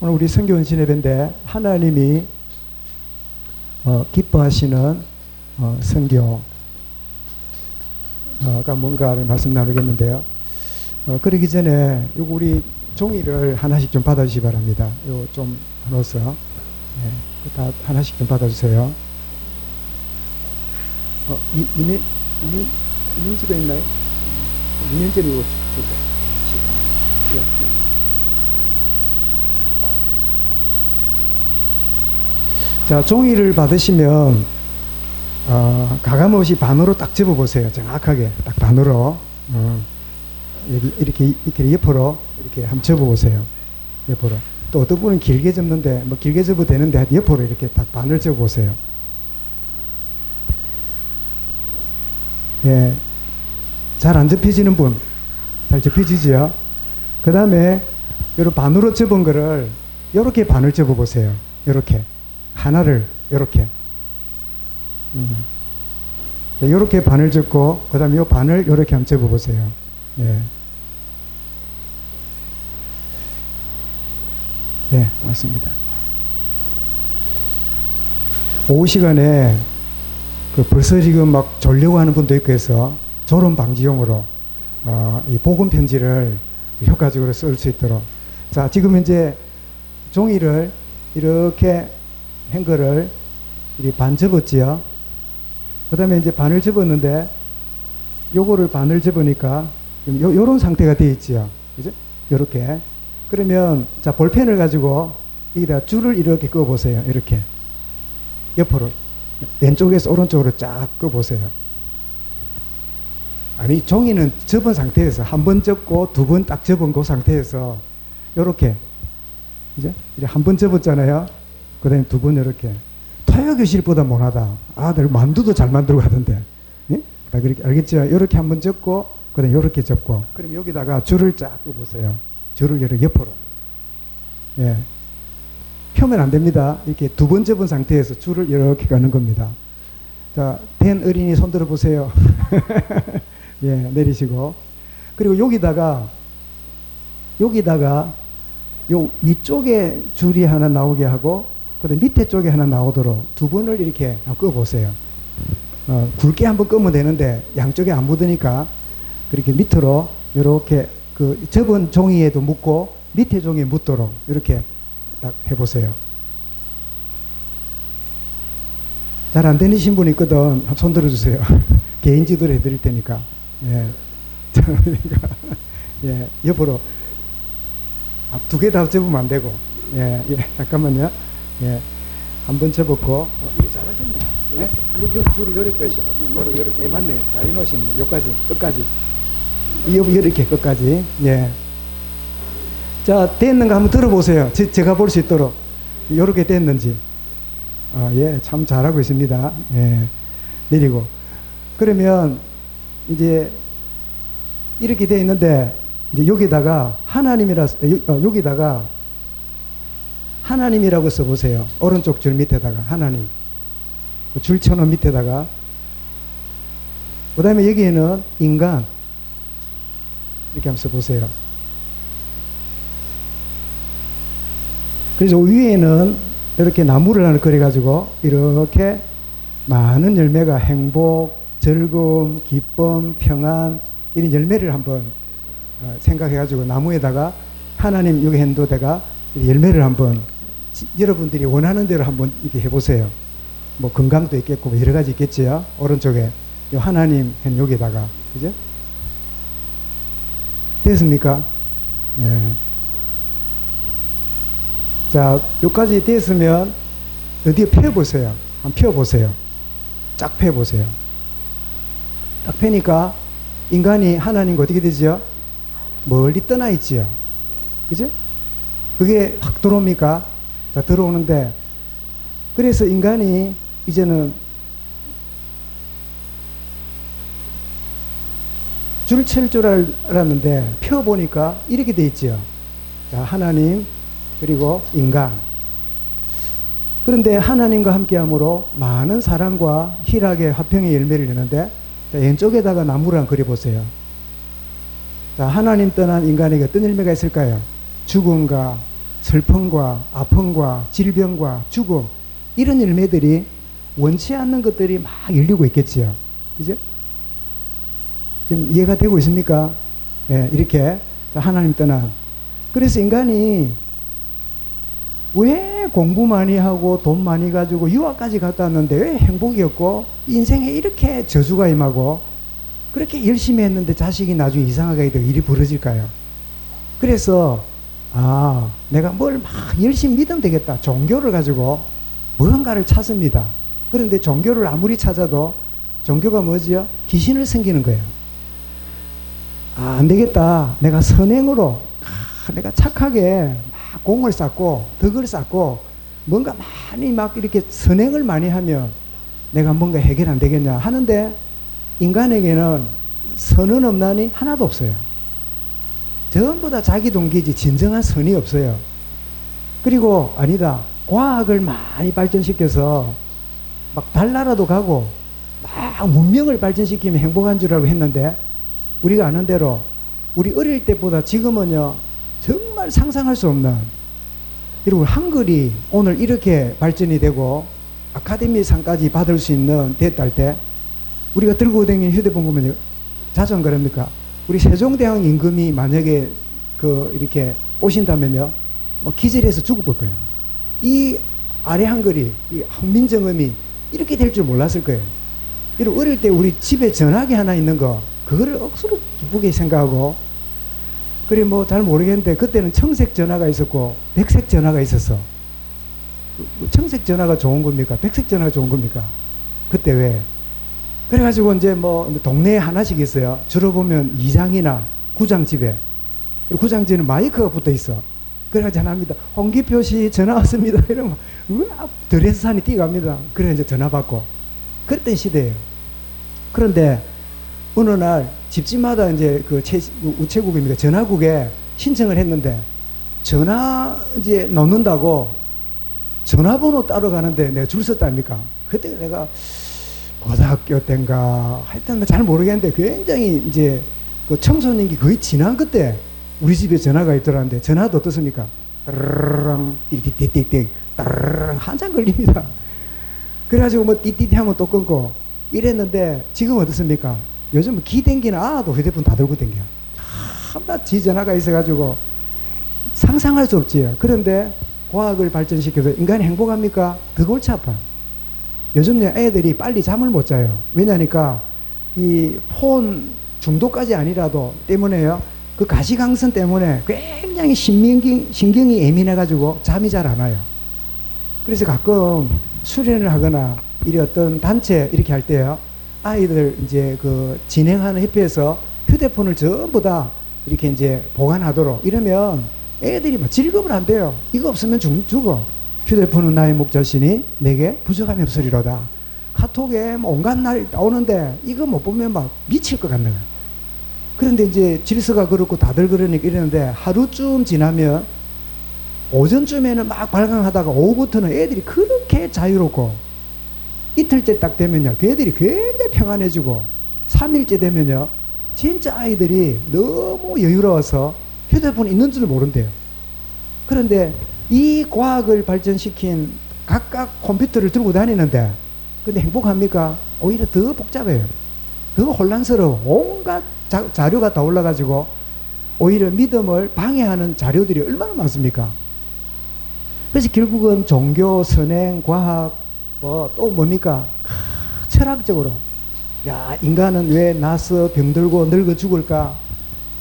오늘 우리 선교 은신 예배인데 하나님이 기뻐하시는 선교가 뭔가를 말씀 나누겠는데요. 그러기 전에 요거 우리 종이를 하나씩 좀 받아주시기 바랍니다. 요 좀 넣어서 다 하나씩 좀 받아주세요. 이민 집에 있나요? 이민집에 이거 주고. 자, 종이를 받으시면 가감없이 반으로 딱 접어보세요. 정확하게 딱 반으로 여기 이렇게 옆으로 이렇게 한번 접어보세요. 옆으로. 또 어떤 분은 길게 접는데 뭐 길게 접어도 되는데 옆으로 이렇게 딱 반을 접어보세요. 예, 잘 안 접혀지는 분, 잘 접혀지지요? 그 다음에 요런 반으로 접은 거를 요렇게 반을 접어보세요. 요렇게 하나를 요렇게 요렇게 반을 접고 그 다음에 요 반을 요렇게 한번 접어보세요. 예. 네, 맞습니다. 오후 시간에 벌써 지금 막 졸려고 하는 분도 있고 해서 졸음 방지용으로 이 복음 편지를 효과적으로 쓸 수 있도록. 자, 지금 이제 종이를 이렇게 한 거를 이렇게 반 접었지요. 그 다음에 이제 반을 접었는데 요거를 반을 접으니까 요런 상태가 되어 있지요. 그죠? 요렇게. 그러면 자, 볼펜을 가지고 여기다 줄을 이렇게 그어 보세요. 이렇게 옆으로 왼쪽에서 오른쪽으로 쫙 그어 보세요. 아니, 종이는 접은 상태에서 한 번 접고 두 번 딱 접은 그 상태에서 요렇게 이제 한 번 접었잖아요. 그 다음에 두 번 이렇게. 토요교실보다 못하다. 아들 만두도 잘 만들고 하던데. 예? 다 그렇게 알겠죠? 이렇게 한 번 접고 그 다음에 이렇게 접고. 그럼 여기다가 줄을 쫙 그어 보세요. 줄을 이렇게 옆으로. 예. 펴면 안 됩니다. 이렇게 두 번 접은 상태에서 줄을 이렇게 가는 겁니다. 자, 된 어린이 손 들어 보세요. 예, 내리시고. 그리고 여기다가 요 위쪽에 줄이 하나 나오게 하고 그다음 밑에 쪽에 하나 나오도록 두 번을 이렇게 꺼 보세요. 굵게 한번 끄면 되는데 양쪽에 안 묻으니까 그렇게 밑으로 이렇게 그 접은 종이에도 묻고 밑에 종이에 묻도록 이렇게 딱 해보세요. 잘 안 되시는 분이 있거든. 손 들어주세요. 개인 지도를 해드릴 테니까. 예. 그러니까 예, 옆으로 두 개 다 접으면 안 되고. 예, 예, 잠깐만요. 예, 한 번 접었고. 이거 잘하셨네요. 예? 이렇게 줄을 이렇게 빼시라고. 이렇게. 예, 맞네요. 잘 해놓으셨네요. 여기까지, 끝까지. 이렇게 끝까지. 예. 자, 됐는가 한번 들어보세요. 제가 볼 수 있도록. 이렇게 됐는지. 예, 참 잘하고 있습니다. 예. 내리고. 그러면, 이제, 이렇게 돼 있는데, 이제 여기다가 여기다가 하나님이라고 써보세요. 오른쪽 줄 밑에다가 하나님. 그 줄 쳐놓은 밑에다가. 그 다음에 여기에는 인간. 이렇게 한번 써보세요. 그래서 위에는 이렇게 나무를 하나 그려가지고 이렇게 많은 열매가 행복, 즐거움, 기쁨, 평안 이런 열매를 한번 생각해가지고 나무에다가 하나님 여기 핸도대가 열매를 한번 여러분들이 원하는 대로 한번 이렇게 해보세요. 뭐 건강도 있겠고 뭐 여러 가지 있겠지요. 오른쪽에 요 하나님 한 여기다가 그죠? 됐습니까? 예. 자, 여기까지 됐으면 어디에 펴보세요. 한번 펴보세요. 쫙 펴보세요. 딱 펴니까 인간이 하나님과 어떻게 되죠? 멀리 떠나 있지요. 그죠? 그게 확 들어옵니까? 자, 들어오는데, 그래서 인간이 이제는 줄 칠 줄 알았는데, 펴보니까 이렇게 돼 있지요. 자, 하나님, 그리고 인간. 그런데 하나님과 함께 함으로 많은 사랑과 희락의 화평의 열매를 내는데, 자, 왼쪽에다가 나무를 한번 그려보세요. 자, 하나님 떠난 인간에게 어떤 열매가 있을까요? 죽음과 슬픔과 아픔과 질병과 죽음, 이런 열매들이 원치 않는 것들이 막 열리고 있겠지요. 그죠? 지금 이해가 되고 있습니까? 예, 이렇게 하나님 떠나. 그래서 인간이 왜 공부 많이 하고 돈 많이 가지고 유학까지 갔다 왔는데 왜 행복이 없고 인생에 이렇게 저주가 임하고 그렇게 열심히 했는데 자식이 나중에 이상하게 되고 일이 벌어질까요? 그래서 내가 뭘 막 열심히 믿으면 되겠다. 종교를 가지고 무언가를 찾습니다. 그런데 종교를 아무리 찾아도 종교가 뭐지요? 귀신을 섬기는 거예요. 안 되겠다. 내가 선행으로 내가 착하게 막 공을 쌓고 덕을 쌓고 뭔가 많이 막 이렇게 선행을 많이 하면 내가 뭔가 해결 안 되겠냐 하는데 인간에게는 선은 없나니 하나도 없어요. 전부 다 자기 동기지 진정한 선이 없어요. 그리고 아니다. 과학을 많이 발전시켜서 막 달나라도 가고 막 문명을 발전시키면 행복한 줄 알고 했는데 우리가 아는 대로 우리 어릴 때보다 지금은요 정말 상상할 수 없는, 여러분 한글이 오늘 이렇게 발전이 되고 아카데미 상까지 받을 수 있는 됐다 할 때 우리가 들고 다니는 휴대폰 보면 자전거랍니까? 우리 세종대왕 임금이 만약에 이렇게 오신다면요 뭐 기절해서 죽어볼 거예요. 이 아래 한글이 이 훈민정음이 이렇게 될 줄 몰랐을 거예요. 여러분 어릴 때 우리 집에 전화기 하나 있는 거 그거를 억수로 기쁘게 생각하고, 그래 뭐 잘 모르겠는데 그때는 청색 전화가 있었고 백색 전화가 있었어. 청색 전화가 좋은 겁니까? 백색 전화가 좋은 겁니까? 그때 왜? 그래가지고 이제 뭐 동네에 하나씩 있어요. 주로 보면 이장이나 구장 집에, 구장집에는 마이크가 붙어 있어. 그래가지고 전화합니다. 홍기표 씨 전화 왔습니다. 이러면 우와 드레스산이 뛰어갑니다. 그래 이제 전화 받고 그랬던 시대예요. 그런데 어느 날 집집마다 이제 우체국입니다. 전화국에 신청을 했는데 전화 이제 넣는다고 전화번호 따러 가는데 내가 줄 섰답니까? 그때 내가 고등학교 때인가 하여튼 잘 모르겠는데 굉장히 이제 그 청소년기 거의 지난 그때 우리 집에 전화가 있더라는데 전화도 어떻습니까? 따르릉 띠띠띠띠띠 따르릉 한참 걸립니다. 그래가지고 뭐 띠띠띠 하면 또 끊고 이랬는데 지금 어떻습니까? 요즘 기 땡기는 아도 휴대폰 다 들고 땡겨. 참나 지 전화가 있어가지고 상상할 수 없지요. 그런데 과학을 발전시켜서 인간이 행복합니까? 더 골치 아파. 요즘 애들이 빨리 잠을 못 자요. 왜냐니까 이 폰 중독까지 아니라도 때문에요. 그 가시광선 때문에 굉장히 신경이 예민해가지고 잠이 잘 안 와요. 그래서 가끔 수련을 하거나 이 어떤 단체 이렇게 할 때요. 아이들 이제 진행하는 협회에서 휴대폰을 전부 다 이렇게 이제 보관하도록 이러면 애들이 막 즐겁을 한대요. 이거 없으면 죽어. 휴대폰은 나의 목자시니 내게 부족함이 없으리로다. 카톡에 뭐 온갖 날이 나오는데 이거 못 보면 막 미칠 것 같는 거예요. 그런데 이제 질서가 그렇고 다들 그러니까 이러는데 하루쯤 지나면 오전쯤에는 막 발광하다가 오후부터는 애들이 그렇게 자유롭고 이틀째 딱 되면요 걔들이 굉장히 평안해지고 3일째 되면요 진짜 아이들이 너무 여유로워서 휴대폰 있는 줄 모른대요. 그런데 이 과학을 발전시킨 각각 컴퓨터를 들고 다니는데 근데 행복합니까? 오히려 더 복잡해요. 더 혼란스러워. 온갖 자료가 다 올라가지고 오히려 믿음을 방해하는 자료들이 얼마나 많습니까? 그래서 결국은 종교, 선행, 과학 또 뭡니까? 철학적으로 야 인간은 왜 나서 병들고 늙어 죽을까?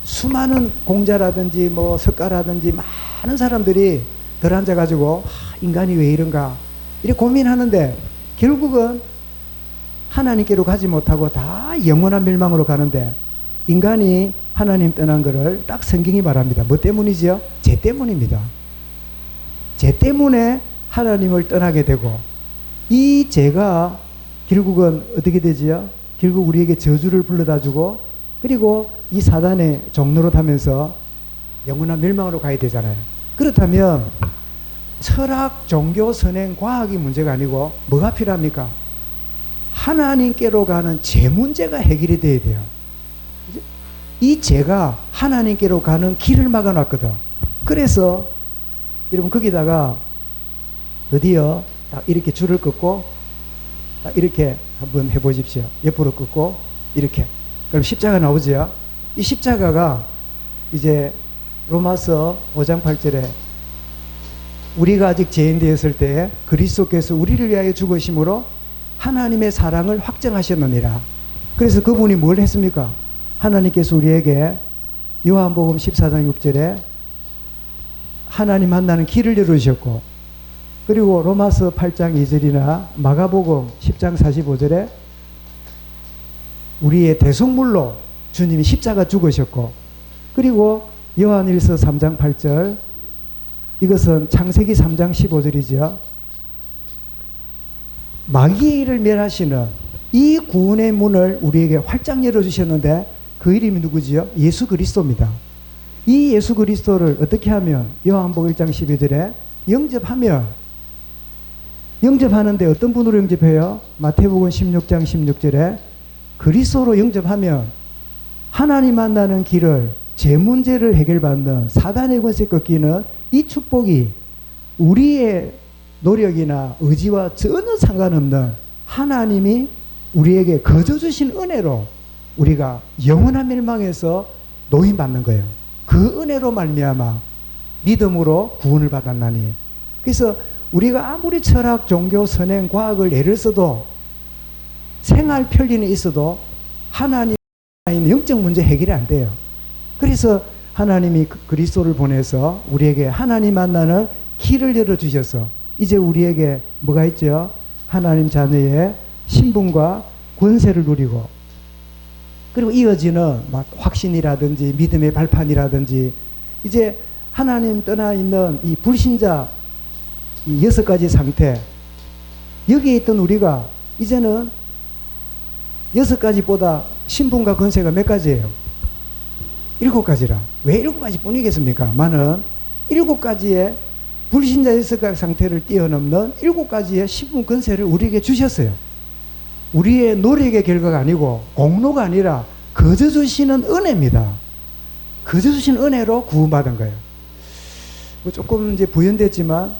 수많은 공자라든지 뭐 석가라든지 많은 사람들이 들 앉아가지고 인간이 왜 이런가 이렇게 고민하는데 결국은 하나님께로 가지 못하고 다 영원한 멸망으로 가는데 인간이 하나님 떠난 것을 딱 성경이 말합니다. 뭐 때문이지요? 죄 때문입니다. 죄 때문에 하나님을 떠나게 되고 이 죄가 결국은 어떻게 되지요? 결국 우리에게 저주를 불러다 주고 그리고 이 사단의 종로로 타면서 영원한 멸망으로 가야 되잖아요. 그렇다면 철학, 종교, 선행, 과학이 문제가 아니고 뭐가 필요합니까? 하나님께로 가는 죄 문제가 해결이 돼야 돼요. 이 죄가 하나님께로 가는 길을 막아놨거든. 그래서 여러분 거기다가 어디요? 딱 이렇게 줄을 긋고 딱 이렇게 한번 해보십시오. 옆으로 긋고 이렇게. 그럼 십자가 나오죠. 이 십자가가 이제 로마서 5장 8절에 우리가 아직 죄인 되었을 때에 그리스도께서 우리를 위하여 죽으심으로 하나님의 사랑을 확정하셨느니라. 그래서 그분이 뭘 했습니까? 하나님께서 우리에게 요한복음 14장 6절에 하나님 만나는 길을 열어주셨고, 그리고 로마서 8장 2절이나 마가복음 10장 45절에 우리의 대속물로 주님이 십자가 죽으셨고, 그리고 요한일서 3장 8절, 이것은 창세기 3장 15절이죠. 마귀를 멸하시는 이 구원의 문을 우리에게 활짝 열어주셨는데 그 이름이 누구지요? 예수 그리스도입니다. 이 예수 그리스도를 어떻게 하면 요한복음 1장 12절에 영접하는데 어떤 분으로 영접해요? 마태복음 16장 16절에 그리스도로 영접하면 하나님 만나는 길을, 제 문제를 해결받는 사단의 권세 꺾이는 이 축복이 우리의 노력이나 의지와 전혀 상관없는 하나님이 우리에게 거저 주신 은혜로 우리가 영원한 멸망에서 노인받는 거예요. 그 은혜로 말미암아 믿음으로 구원을 받았나니. 그래서 우리가 아무리 철학, 종교, 선행, 과학을 애를 써도 생활 편리는 있어도 하나님 영적 문제 해결이 안 돼요. 그래서 하나님이 그리스도를 보내서 우리에게 하나님 만나는 길을 열어주셔서 이제 우리에게 뭐가 있죠? 하나님 자녀의 신분과 권세를 누리고, 그리고 이어지는 막 확신이라든지 믿음의 발판이라든지, 이제 하나님 떠나 있는 이 불신자 이 6가지 상태, 여기에 있던 우리가 이제는 6가지보다 신분과 권세가 몇 가지예요? 7가지라. 왜 7가지 뿐이겠습니까? 많은 7가지의 불신자 6가지 상태를 뛰어넘는 7가지의 신분 권세를 우리에게 주셨어요. 우리의 노력의 결과가 아니고 공로가 아니라 거저 주시는 은혜입니다. 거저 주신 은혜로 구원받은 거예요. 뭐 조금 이제 부연됐지만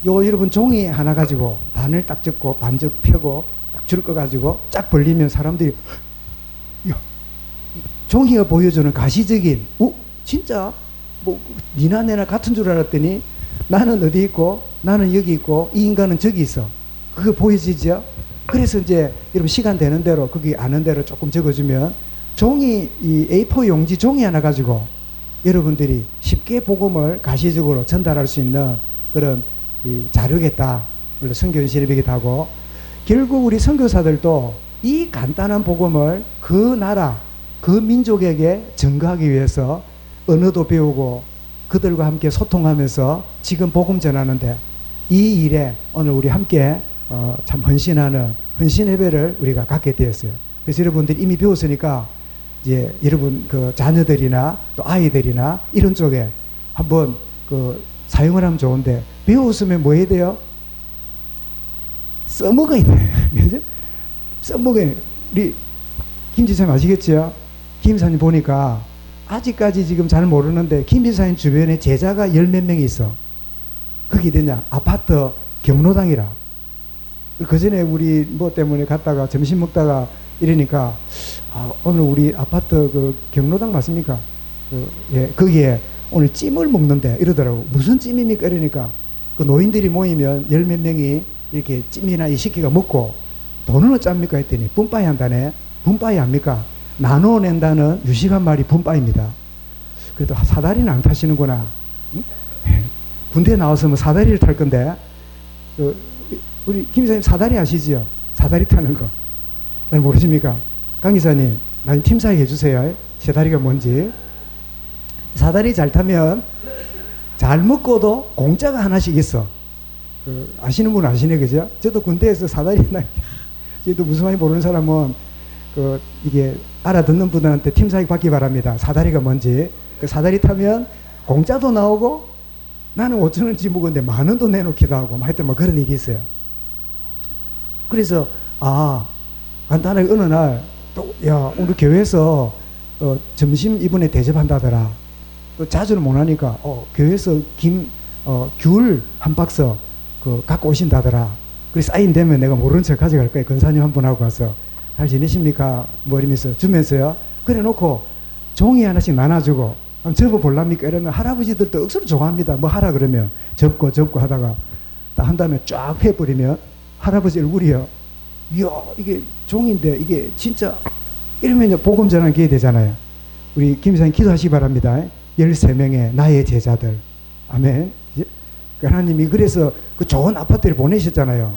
여러분 종이 하나 가지고 반을 딱 접고 반접 펴고 딱 줄 거 가지고 쫙 벌리면 사람들이 야, 종이가 보여주는 가시적인 진짜 뭐 니나 내나 같은 줄 알았더니 나는 어디 있고 나는 여기 있고 이 인간은 저기 있어. 그거 보여지죠? 그래서 이제 여러분 시간 되는 대로 거기 아는 대로 조금 적어주면 종이 이 A4 용지 종이 하나 가지고 여러분들이 쉽게 복음을 가시적으로 전달할 수 있는 그런 이 자료겠다. 물론 선교연실이기도 하고, 결국 우리 선교사들도 이 간단한 복음을 그 나라 그 민족에게 전가하기 위해서 언어도 배우고 그들과 함께 소통하면서 지금 복음 전하는데, 이 일에 오늘 우리 함께 참 헌신하는 헌신 예배를 우리가 갖게 되었어요. 그래서 여러분들이 이미 배웠으니까 이제 여러분 그 자녀들이나 또 아이들이나 이런 쪽에 한번 그 사용을 하면 좋은데, 배웠으면 뭐 해야 돼요? 써먹어야 돼. 그죠? 써먹어야 돼. 우리 김 지사님 아시겠죠? 김 지사님 보니까 아직까지 지금 잘 모르는데 김 지사님 주변에 제자가 열 몇 명이 있어. 그게 되냐? 아파트 경로당이라. 그 전에 우리 뭐 때문에 갔다가 점심 먹다가 이러니까 오늘 우리 아파트 그 경로당 맞습니까? 예, 거기에 오늘 찜을 먹는데 이러더라고. 무슨 찜입니까? 이러니까 그 노인들이 모이면 열 몇 명이 이렇게 찜이나 이 시키가 먹고 돈은 어쩝니까? 했더니 분빠이 한다네. 분빠이 합니까? 나누어 낸다는 유식한 말이 분빠입니다. 그래도 사다리는 안 타시는구나. 응? 군대 나와서 뭐 사다리를 탈 건데, 우리 김 기사님 사다리 아시지요? 사다리 타는 거. 잘 모르십니까? 강 기사님, 나 팀사에 해주세요. 사다리가 뭔지. 사다리 잘 타면 잘 먹고도 공짜가 하나씩 있어. 아시는 분은 아시네, 그죠? 저도 군대에서 사다리 저도 무슨 말인지 모르는 사람은 이게 알아듣는 분들한테 팀사에 받기 바랍니다. 사다리가 뭔지. 그 사다리 타면 공짜도 나오고, 나는 5,000원치 먹었는데 10,000원도 내놓기도 하고, 하여튼 뭐 그런 일이 있어요. 그래서 간단하게 어느 날 또 우리 교회에서 점심 이번에 대접한다더라. 또 자주는 못 하니까 교회에서 김 귤 한 박스 갖고 오신다더라. 그래서 사인 되면 내가 모르는 척 가져갈 거예요. 권사님 한 분 하고 가서 잘 지내십니까? 뭐 이러면서 주면서요. 그래 놓고 종이 하나씩 나눠주고 한번 접어볼랍니까? 이러면 할아버지들도 억수로 좋아합니다. 뭐 하라 그러면 접고 하다가 딱 한 다음에 쫙 해버리면 할아버지 얼굴이요. 이야, 이게 종인데 이게 진짜 이러면 복음 전하는 기회 되잖아요. 우리 김 이사님 기도하시기 바랍니다. 13명의 나의 제자들. 아멘. 하나님이 그래서 그 좋은 아파트를 보내셨잖아요.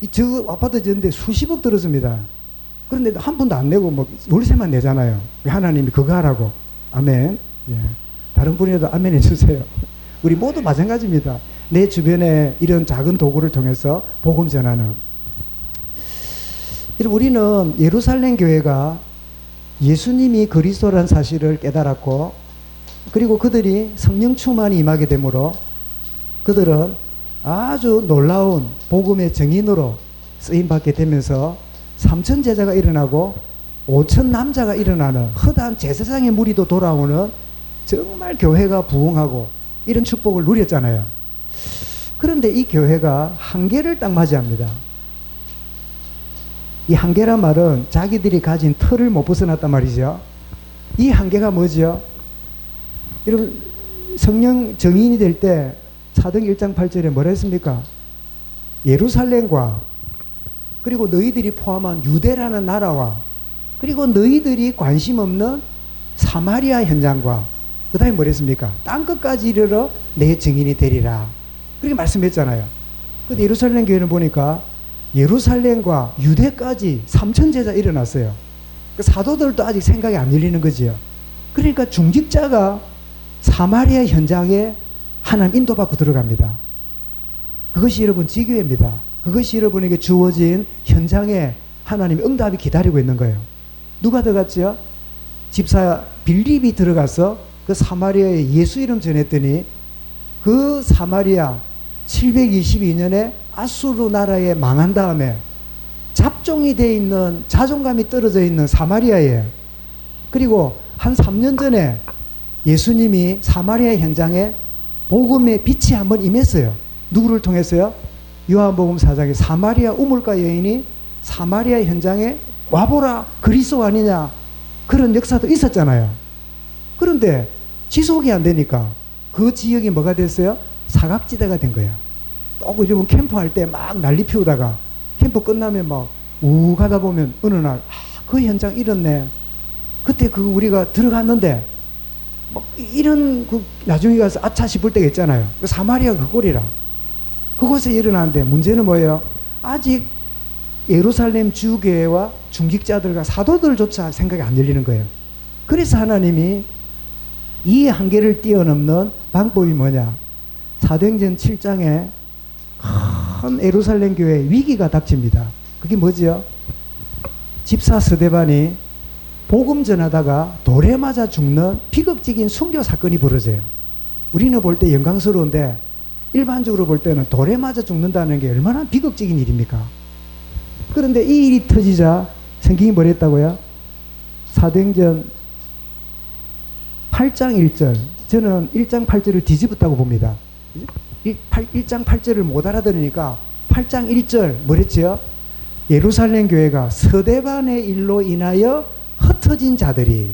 저 아파트 지었는데 수십억 들었습니다. 그런데 한 푼도 안 내고 뭐 월세만 내잖아요. 하나님이 그거 하라고. 아멘. 예. 다른 분이라도 아멘 해주세요. 우리 모두 마찬가지입니다. 내 주변에 이런 작은 도구를 통해서 복음 전하는. 우리는 예루살렘 교회가 예수님이 그리스도라는 사실을 깨달았고, 그리고 그들이 성령 충만이 임하게 되므로 그들은 아주 놀라운 복음의 증인으로 쓰임받게 되면서 3천 제자가 일어나고 5천 남자가 일어나는 허다한 제사장의 무리도 돌아오는 정말 교회가 부흥하고 이런 축복을 누렸잖아요. 그런데 이 교회가 한계를 딱 맞이합니다. 이 한계란 말은 자기들이 가진 틀을 못 벗어났단 말이죠. 이 한계가 뭐죠? 여러분, 성령 증인이 될 때 사도행 1장 8절에 뭐라 했습니까? 예루살렘과 그리고 너희들이 포함한 유대라는 나라와 그리고 너희들이 관심 없는 사마리아 현장과 그 다음에 뭐라 했습니까? 땅끝까지 이르러 내 증인이 되리라. 그렇게 말씀했잖아요. 근데 예루살렘 교회는 보니까 예루살렘과 유대까지 3천 제자 일어났어요. 그 사도들도 아직 생각이 안 열리는 거지요. 그러니까 중직자가 사마리아 현장에 하나님 인도받고 들어갑니다. 그것이 여러분 지교회입니다. 그것이 여러분에게 주어진 현장에 하나님의 응답이 기다리고 있는 거예요. 누가 들어갔죠? 집사 빌립이 들어가서 그 사마리아에 예수 이름 전했더니 그 사마리아 722년에 아수르 나라에 망한 다음에 잡종이 되어 있는 자존감이 떨어져 있는 사마리아에, 그리고 한 3년 전에 예수님이 사마리아 현장에 복음의 빛이 한번 임했어요. 누구를 통해서요? 요한복음 4장에 사마리아 우물가 여인이 사마리아 현장에 와보라 그리스도 아니냐, 그런 역사도 있었잖아요. 그런데 지속이 안 되니까 그 지역이 뭐가 됐어요? 사각지대가 된 거예요. 또 여러분 캠프할 때 막 난리 피우다가 캠프 끝나면 막 우 가다 보면 어느 날 그 현장 이렇네. 그때 우리가 들어갔는데 막 이런 나중에 가서 아차 싶을 때가 있잖아요. 그 사마리아 그 꼴이라. 그곳에 일어나는데 문제는 뭐예요? 아직 예루살렘 주교회와 중직자들과 사도들조차 생각이 안 열리는 거예요. 그래서 하나님이 이 한계를 뛰어넘는 방법이 뭐냐? 사도행전 7장에 큰 예루살렘 교회 위기가 닥칩니다. 그게 뭐지요? 집사 스데반이 복음 전하다가 돌에 맞아 죽는 비극적인 순교 사건이 벌어져요. 우리는 볼 때 영광스러운데 일반적으로 볼 때는 돌에 맞아 죽는다는 게 얼마나 비극적인 일입니까? 그런데 이 일이 터지자 성경이 뭐랬다고요? 사도행전 8장 1절, 저는 1장 8절을 뒤집었다고 봅니다. 1장 8절을 못 알아들으니까 8장 1절 뭐랬지요? 예루살렘 교회가 서대반의 일로 인하여 흩어진 자들이,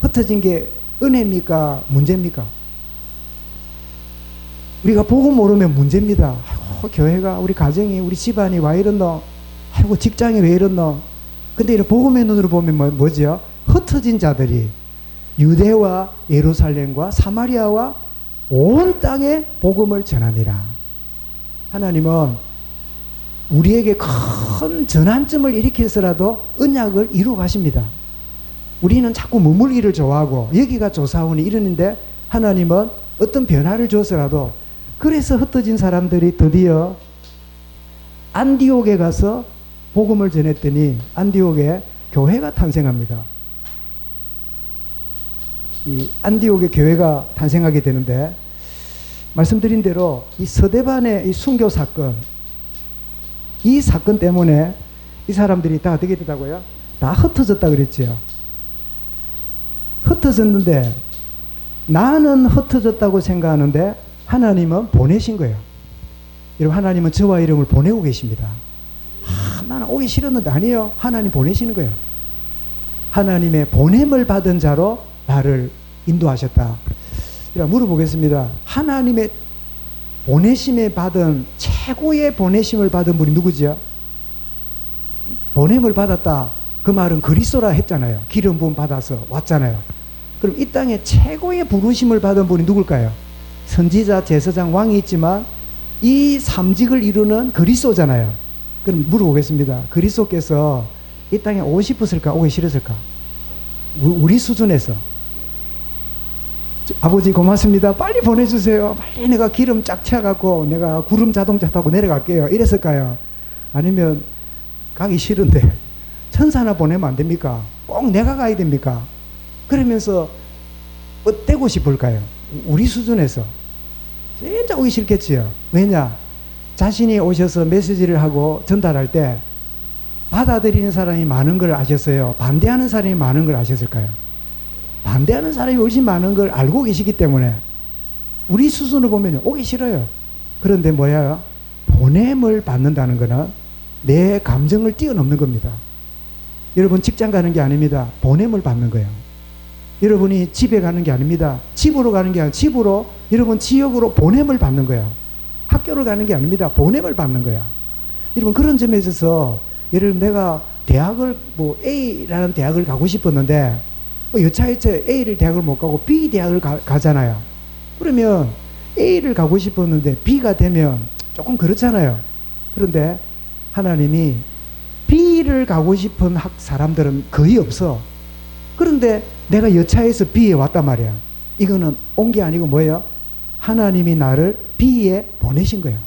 흩어진 게 은혜입니까? 문제입니까? 우리가 보고 모르면 문제입니다. 아이고, 교회가, 우리 가정이, 우리 집안이 와 이렇노? 아이고, 직장이 왜 이렇노? 근데 이런 복음의 눈으로 보면 뭐지요? 흩어진 자들이 유대와 예루살렘과 사마리아와 온 땅에 복음을 전하니라. 하나님은 우리에게 큰 전환점을 일으켜서라도 언약을 이루어 가십니다. 우리는 자꾸 머물기를 좋아하고 여기가 좋사오니 이러는데 하나님은 어떤 변화를 줘서라도, 그래서 흩어진 사람들이 드디어 안디옥에 가서 복음을 전했더니 안디옥에 교회가 탄생합니다. 이 안디옥의 교회가 탄생하게 되는데, 말씀드린 대로 이 서대반의 이 순교 사건, 이 사건 때문에 이 사람들이 다 어떻게 되다고요? 다 흩어졌다 그랬지요. 흩어졌는데 나는 흩어졌다고 생각하는데 하나님은 보내신 거예요. 여러분, 하나님은 저와 이름을 보내고 계십니다. 나는 오기 싫었는데 아니에요. 하나님 보내시는 거예요. 하나님의 보냄을 받은 자로 나를 인도하셨다. 물어보겠습니다. 하나님의 보내심에 받은, 최고의 보내심을 받은 분이 누구지요? 보냄을 받았다. 그 말은 그리스도라 했잖아요. 기름 부음 받아서 왔잖아요. 그럼 이 땅에 최고의 부르심을 받은 분이 누굴까요? 선지자, 제사장, 왕이 있지만 이 삼직을 이루는 그리스도잖아요. 그럼 물어보겠습니다. 그리스도께서 이 땅에 오고 싶었을까? 오기 싫었을까? 우리 수준에서. 아버지 고맙습니다. 빨리 보내주세요. 빨리 내가 기름 쫙 채워갖고 내가 구름 자동차 타고 내려갈게요. 이랬을까요? 아니면 가기 싫은데 천사 하나 보내면 안 됩니까? 꼭 내가 가야 됩니까? 그러면서 떼고 싶을까요? 우리 수준에서. 진짜 오기 싫겠지요. 왜냐? 자신이 오셔서 메시지를 하고 전달할 때 받아들이는 사람이 많은 걸 아셨어요? 반대하는 사람이 많은 걸 아셨을까요? 반대하는 사람이 훨씬 많은 걸 알고 계시기 때문에 우리 수준을 보면 오기 싫어요. 그런데 뭐야? 보냄을 받는다는 것은 내 감정을 뛰어넘는 겁니다. 여러분, 직장 가는 게 아닙니다. 보냄을 받는 거예요. 여러분이 집에 가는 게 아닙니다. 집으로 가는 게 아니라 집으로, 여러분 지역으로 보냄을 받는 거예요. 학교를 가는 게 아닙니다. 보냄을 받는 거야. 여러분, 그런 점에 있어서 예를 들면 내가 대학을 A라는 대학을 가고 싶었는데 여차여차 A를 대학을 못 가고 B 대학을 가잖아요. 그러면 A를 가고 싶었는데 B가 되면 조금 그렇잖아요. 그런데 하나님이 B를 가고 싶은 사람들은 거의 없어. 그런데 내가 여차해서 B에 왔단 말이야. 이거는 온 게 아니고 뭐예요? 하나님이 나를 B에 보내신 거예요.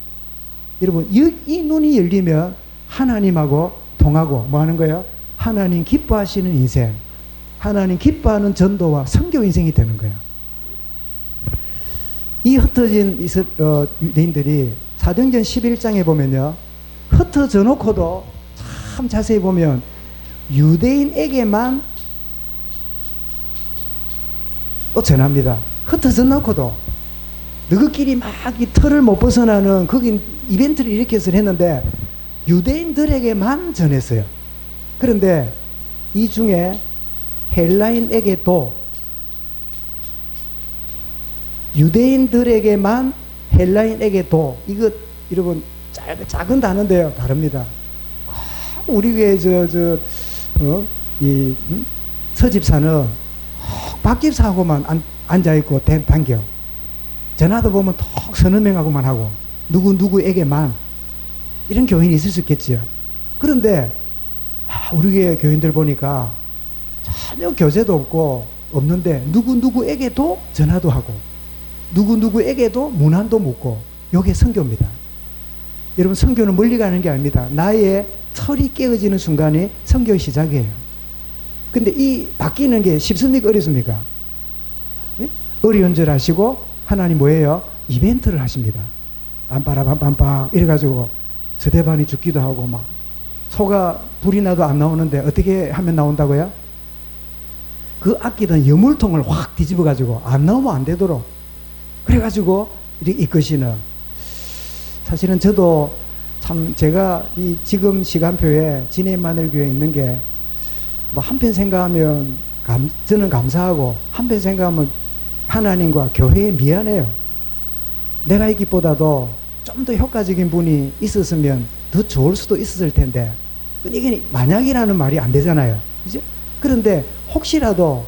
여러분, 이 눈이 열리면 하나님하고 통하고 뭐 하는 거예요? 하나님 기뻐하시는 인생, 하나님 기뻐하는 전도와 선교 인생이 되는 거예요. 이 흩어진 유대인들이 사도행전 11장에 보면요, 흩어져 놓고도 참 자세히 보면 유대인에게만 또 전합니다. 흩어져 놓고도 너희끼리 막 이 틀을 못 벗어나는 거긴 이벤트를 일으켜서 했는데 유대인들에게만 전했어요. 그런데 이 중에 헬라인에게도, 유대인들에게만 헬라인에게도, 이거 여러분 작은 단어인데요, 다릅니다. 우리 교회 서집사는 박집사하고만 앉아있고 단겨. 전화도 보면 톡 서너 명하고만 하고 누구에게만, 이런 교인이 있을 수 있겠지요. 그런데 우리 교회 교인들 보니까 전혀 교제도 없는데 누구에게도 전화도 하고 누구에게도 문안도 묻고, 이게 선교입니다. 여러분, 선교는 멀리 가는 게 아닙니다. 나의 털이 깨어지는 순간이 선교의 시작이에요. 근데 이 바뀌는 게 쉽습니까? 어렵습니까? 예? 어려운 줄 아시고 하나님 뭐예요? 이벤트를 하십니다. 빰빠라빰빰빰 이래가지고 스데반이 죽기도 하고 막 소가 불이 나도 안 나오는데 어떻게 하면 나온다고요? 그 아끼던 여물통을 확 뒤집어가지고 안 나오면 안 되도록 그래가지고 이렇게 이끄시는. 사실은 저도 참 제가 이 지금 시간표에 진해만을 교회에 있는 게 뭐 한편 생각하면 저는 감사하고 한편 생각하면 하나님과 교회에 미안해요. 내가 있기보다도 좀 더 효과적인 분이 있었으면 더 좋을 수도 있었을 텐데 이게 만약이라는 말이 안 되잖아요. 그죠? 그런데 혹시라도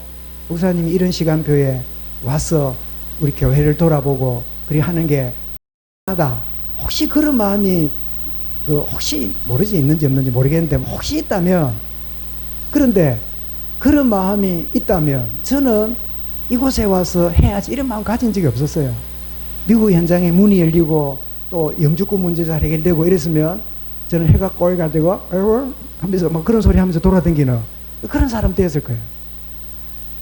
목사님이 이런 시간표에 와서 우리 교회를 돌아보고 그리 하는 게 하다, 혹시 그런 마음이 혹시 모르지 있는지 없는지 모르겠는데 혹시 있다면, 그런데 그런 마음이 있다면 저는 이곳에 와서 해야지 이런 마음 가진 적이 없었어요. 미국 현장에 문이 열리고 또 영주권 문제가 해결되고 이랬으면 저는 해가 꼬이가 되고 하면서 막 그런 소리 하면서 돌아다니는 그런 사람 되었을 거예요.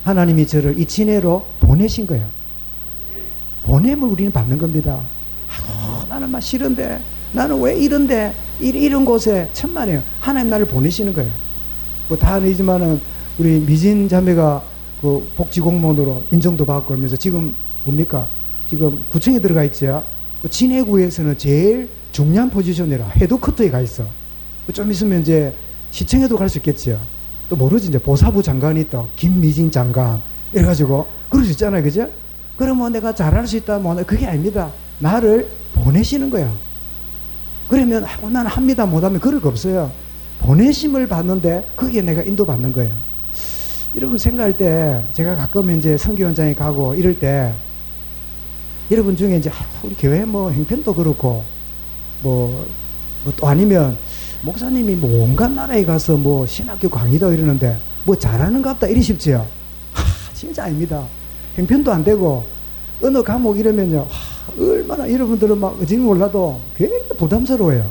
하나님이 저를 이 진해로 보내신 거예요. 보냄을 우리는 받는 겁니다. 나는 막 싫은데, 나는 왜 이런데, 이런 곳에 천만에요. 하나님 나를 보내시는 거예요. 뭐 다 아니지만은 우리 미진 자매가 그 복지공무원으로 인정도 받고 하면서 지금 뭡니까? 지금 구청에 들어가 있죠. 그 진해구에서는 제일 중요한 포지션이라 헤드쿼터에 가 있어. 좀 있으면 이제 시청에도 갈 수 있겠지요. 또 모르지, 이제 보사부 장관이 또 김미진 장관 이래가지고 그럴 수 있잖아요, 그죠? 그러면 내가 잘할 수 있다, 뭐 그게 아닙니다. 나를 보내시는 거야. 그러면 나는 합니다 못하면 그럴 거 없어요. 보내심을 받는데 거기에 내가 인도받는 거예요. 여러분 생각할 때 제가 가끔 이제 선교 현장에 가고 이럴 때 여러분 중에 이제 우리 교회 뭐 형편도 그렇고 뭐 또 아니면 목사님이 뭐 온갖 나라에 가서 뭐 신학교 강의도 이러는데 뭐 잘하는 것 같다 이러십지요. 진짜 아닙니다. 형편도 안 되고 어느 과목 이러면요, 얼마나 여러분들은 막 어딘지 몰라도 굉장히 부담스러워요.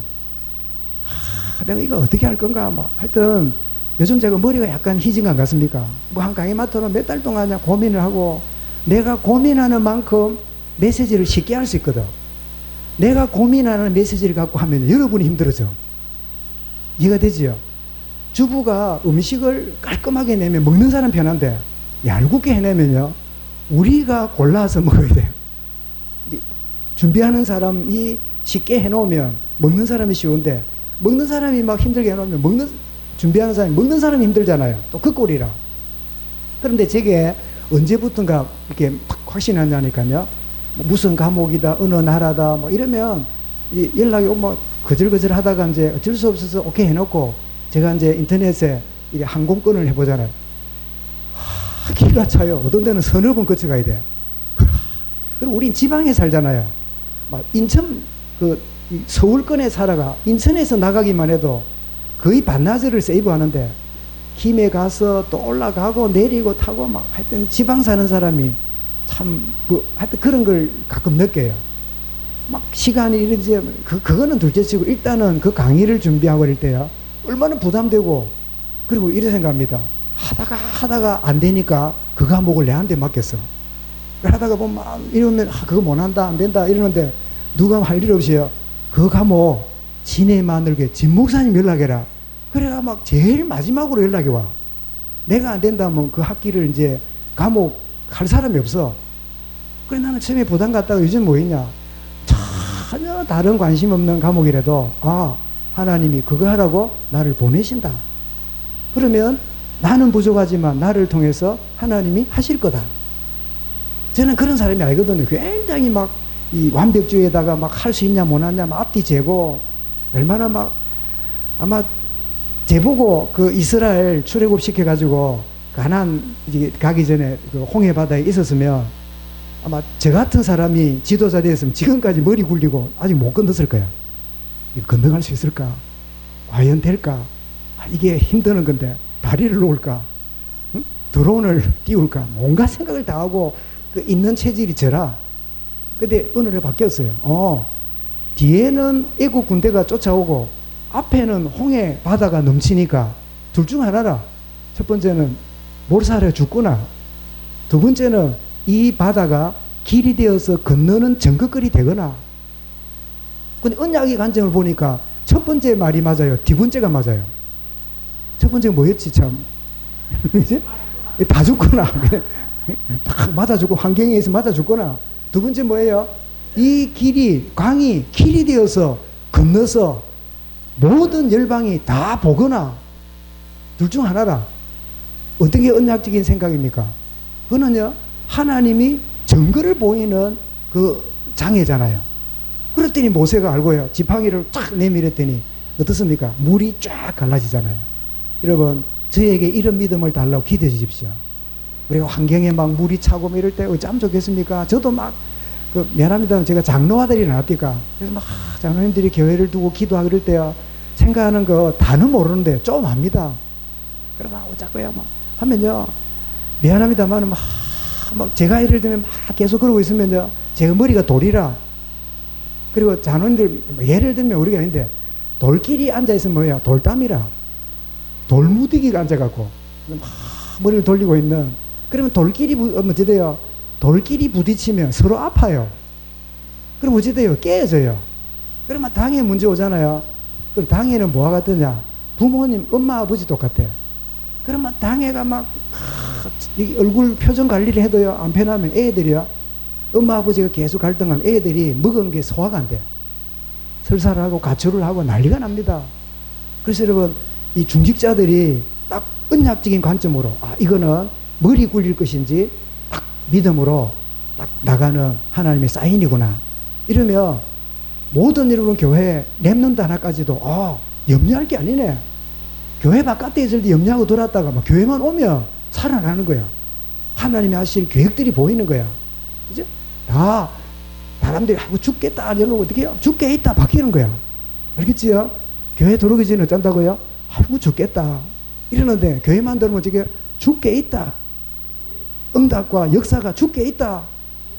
내가 이거 어떻게 할 건가 막 하여튼 요즘 제가 머리가 약간 희진 것 같습니까? 뭐 한 강의 맡아놓으면 몇 달 동안 그냥 고민을 하고 내가 고민하는 만큼 메시지를 쉽게 할 수 있거든. 내가 고민하는 메시지를 갖고 하면 여러분이 힘들어져. 이해가 되지요? 주부가 음식을 깔끔하게 내면 먹는 사람 편한데 얄궂게 해내면요 우리가 골라서 먹어야 돼요. 준비하는 사람이 쉽게 해놓으면 먹는 사람이 쉬운데 먹는 사람이 막 힘들게 해놓으면 준비하는 사람이 먹는 사람이 힘들잖아요. 또 그 꼴이라. 그런데 저게 언제부턴가 이렇게 확신하냐니까요. 뭐 무슨 과목이다, 어느 나라다, 뭐 이러면 연락이 오면 거절거절 하다가 이제 어쩔 수 없어서 오케이 해놓고 제가 이제 인터넷에 이게 항공권을 해보잖아요. 기가 차요. 어떤 데는 서너 번 거쳐가야 돼. 그리고 우린 지방에 살잖아요. 막 인천, 서울권에 살아가 인천에서 나가기만 해도 거의 반나절을 세이브 하는데 김해 가서 또 올라가고 내리고 타고 막 하여튼 지방 사는 사람이 참 하여튼 그런 걸 가끔 느껴요. 막 시간이 이러지 그거는 둘째치고 일단은 그 강의를 준비하고 이럴 때요 얼마나 부담되고 그리고 이래 생각합니다. 하다가 안 되니까 그 과목을 내한테 맡겼어. 하다가 보면 막 이러면 그거 못한다 안 된다 이러는데 누가 할 일 없이요 그 과목 진해 마늘교회 진 목사님 연락해라. 그래가 막 제일 마지막으로 연락이 와. 내가 안 된다면 그 학기를 이제 과목 할 사람이 없어. 그래 나는 처음에 부담 갖다가 요즘 뭐 있냐 전혀 다른 관심 없는 과목이라도 하나님이 그거 하라고 나를 보내신다. 그러면 나는 부족하지만 나를 통해서 하나님이 하실 거다. 저는 그런 사람이 알거든요. 굉장히 막 이 완벽주의에다가 막 할 수 있냐 못하냐 막 앞뒤 재고 얼마나 막 아마 제보고 그 이스라엘 출애굽 시켜가지고 가나안 가기 전에 그 홍해 바다에 있었으면 아마 저 같은 사람이 지도자 되었으면 지금까지 머리 굴리고 아직 못 건넜을 거야. 이거 건너갈 수 있을까? 과연 될까? 이게 힘드는 건데 다리를 놓을까? 응? 드론을 띄울까? 온갖 생각을 다 하고 그 있는 체질이 저라. 근데 어느 날 바뀌었어요. 뒤에는 애국 군대가 쫓아오고 앞에는 홍해 바다가 넘치니까 둘 중 하나라. 첫 번째는 몰살해 죽거나 두 번째는 이 바다가 길이 되어서 건너는 정거거리 되거나. 근데 언약의 관점을 보니까 첫 번째 말이 맞아요. 뒤 번째가 맞아요. 첫 번째가 뭐였지 참. 다 죽거나 다 맞아 죽고 환경에 의해서 맞아 죽거나. 두 번째 뭐예요? 이 길이 강이 길이 되어서 건너서 모든 열방이 다 보거나. 둘 중 하나라. 어떤 게 언약적인 생각입니까? 그거는요 하나님이 증거를 보이는 그 장애잖아요. 그랬더니 모세가 알고요 지팡이를 쫙 내밀었더니 어떻습니까? 물이 쫙 갈라지잖아요. 여러분 저에게 이런 믿음을 달라고 기대해 주십시오. 우리가 환경에 막 물이 차고 이럴 때 어쩜 좋겠습니까? 저도 막 미안합니다. 제가 장로아들이 나왔니까 그래서 막 장로님들이 교회를 두고 기도하고 이럴 때요 생각하는 거 다는 모르는데 좀 압니다. 그러면 어쩌고요 막 하면요 미안합니다만 막 제가 예를 들면 막 계속 그러고 있으면요 제가 머리가 돌이라. 그리고 장로님들 예를 들면 우리가 있는데 돌끼리 앉아있으면 뭐야 돌담이라. 돌무디기가 앉아갖고 막 머리를 돌리고 있는. 그러면 돌끼리 어찌돼요? 돌끼리 부딪히면 서로 아파요. 그럼 어찌돼요? 깨어져요. 그러면 당에 문제 오잖아요. 그럼 당에는 뭐가 같으냐? 부모님, 엄마, 아버지 똑같아요. 그러면 당에가 막 얼굴 표정 관리를 해도요 안 편하면 애들이요 엄마 아버지가 계속 갈등하면 애들이 먹은 게 소화가 안 돼. 설사를 하고 가출을 하고 난리가 납니다. 그래서 여러분, 이 중직자들이 딱 언약적인 관점으로, 아, 이거는 머리 굴릴 것인지 딱 믿음으로 딱 나가는 하나님의 사인이구나. 이러면 모든 여러분 교회 랩런트 하나까지도 염려할 게 아니네. 교회 바깥에 있을 때 염려하고 돌았다가 막 교회만 오면 살아나는 거야. 하나님이 하실 계획들이 보이는 거야. 그죠? 다 사람들이 죽겠다 이러면 어떻게 해요? 죽게 있다 바뀌는 거야. 알겠지요? 교회 들어오기 전에 어쩐다고요? 아이고 죽겠다 이러는데 교회만 들으면 저게 죽게 있다, 응답과 역사가 죽게 있다,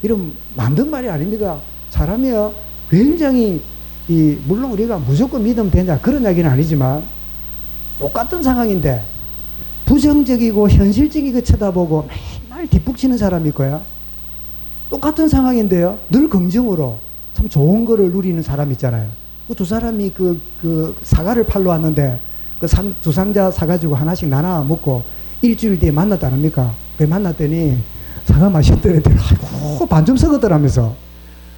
이런 만든 말이 아닙니다. 사람이요 굉장히 물론 우리가 무조건 믿으면 되냐 그런 이야기는 아니지만 똑같은 상황인데 부정적이고 현실적이게 쳐다보고 맨날 뒷북치는 사람이 있고요, 똑같은 상황인데요 늘 긍정으로 참 좋은 거를 누리는 사람 있잖아요. 그 두 사람이 그 사과를 팔러 왔는데 그 두 상자 사가지고 하나씩 나눠 먹고 일주일 뒤에 만났다 합니까? 그 만났더니 사과 맛있더랬더니 아이고 반쯤 썩었더라면서.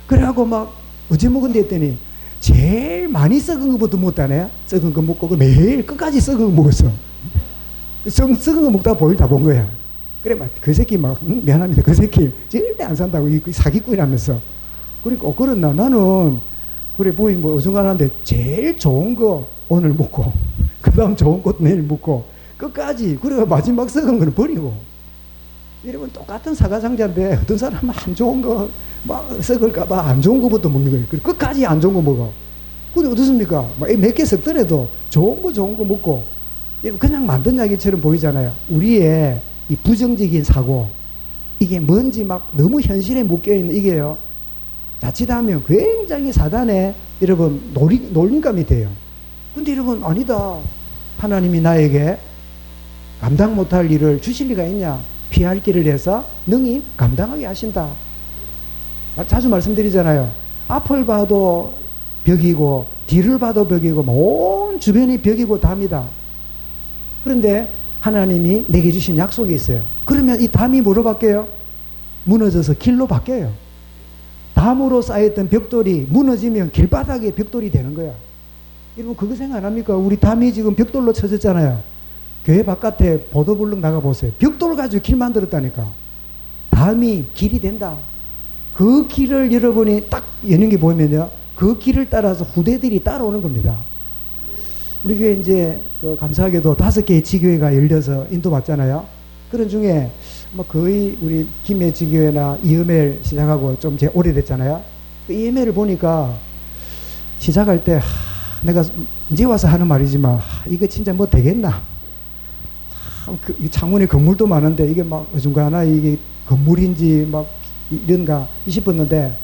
그래갖고 막 어제 먹은데 했더니 제일 많이 썩은 것부터 먹었다네. 썩은 거 먹고 매일 끝까지 썩은 거 먹었어. 썩은 거 먹다가 볼일 다 본 거야. 그래 막 그 새끼 막 미안합니다. 그 새끼 절대 안 산다고 사기꾼이라면서. 그러니까 그랬나 나는 그래 보이 뭐 어중간한데 제일 좋은 거 오늘 먹고 그 다음 좋은 거 내일 먹고 끝까지. 그래 마지막 썩은 거는 버리고. 여러분 똑같은 사과상자인데 어떤 사람은 안 좋은 거 막 썩을까봐 안 좋은 거부터 먹는 거예요. 그래 끝까지 안 좋은 거 먹어. 근데 어떻습니까? 몇 개 썩더라도 좋은 거 먹고. 그냥 만든 이야기처럼 보이잖아요. 우리의 이 부정적인 사고, 이게 뭔지 막 너무 현실에 묶여있는 이게요 자칫하면 굉장히 사단의 여러분 놀림감이 돼요. 근데 여러분 아니다. 하나님이 나에게 감당 못할 일을 주실 리가 있냐? 피할 길을 해서 능히 감당하게 하신다. 자주 말씀드리잖아요. 앞을 봐도 벽이고 뒤를 봐도 벽이고 온 주변이 벽이고 담이다. 그런데 하나님이 내게 주신 약속이 있어요. 그러면 이 담이 뭐로 바뀌어요? 무너져서 길로 바뀌어요. 담으로 쌓였던 벽돌이 무너지면 길바닥에 벽돌이 되는 거야. 여러분 그거 생각 안 합니까? 우리 담이 지금 벽돌로 쳐졌잖아요. 교회 바깥에 보도블록 나가보세요. 벽돌 가지고 길 만들었다니까. 담이 길이 된다. 그 길을 여러분이 딱 여는 게 보이면요 그 길을 따라서 후대들이 따라오는 겁니다. 우리 교회 이제 감사하게도 5개의 지교회가 열려서 인도받잖아요. 그런 중에 거의 우리 김해 지교회나 이음엘 시작하고 좀 제 오래됐잖아요. 이음엘을 보니까 시작할 때 내가 이제 와서 하는 말이지만 이게 진짜 뭐 되겠나? 창문에 건물도 많은데 이게 막 어중간하나 이게 건물인지 막 이런가 싶었는데,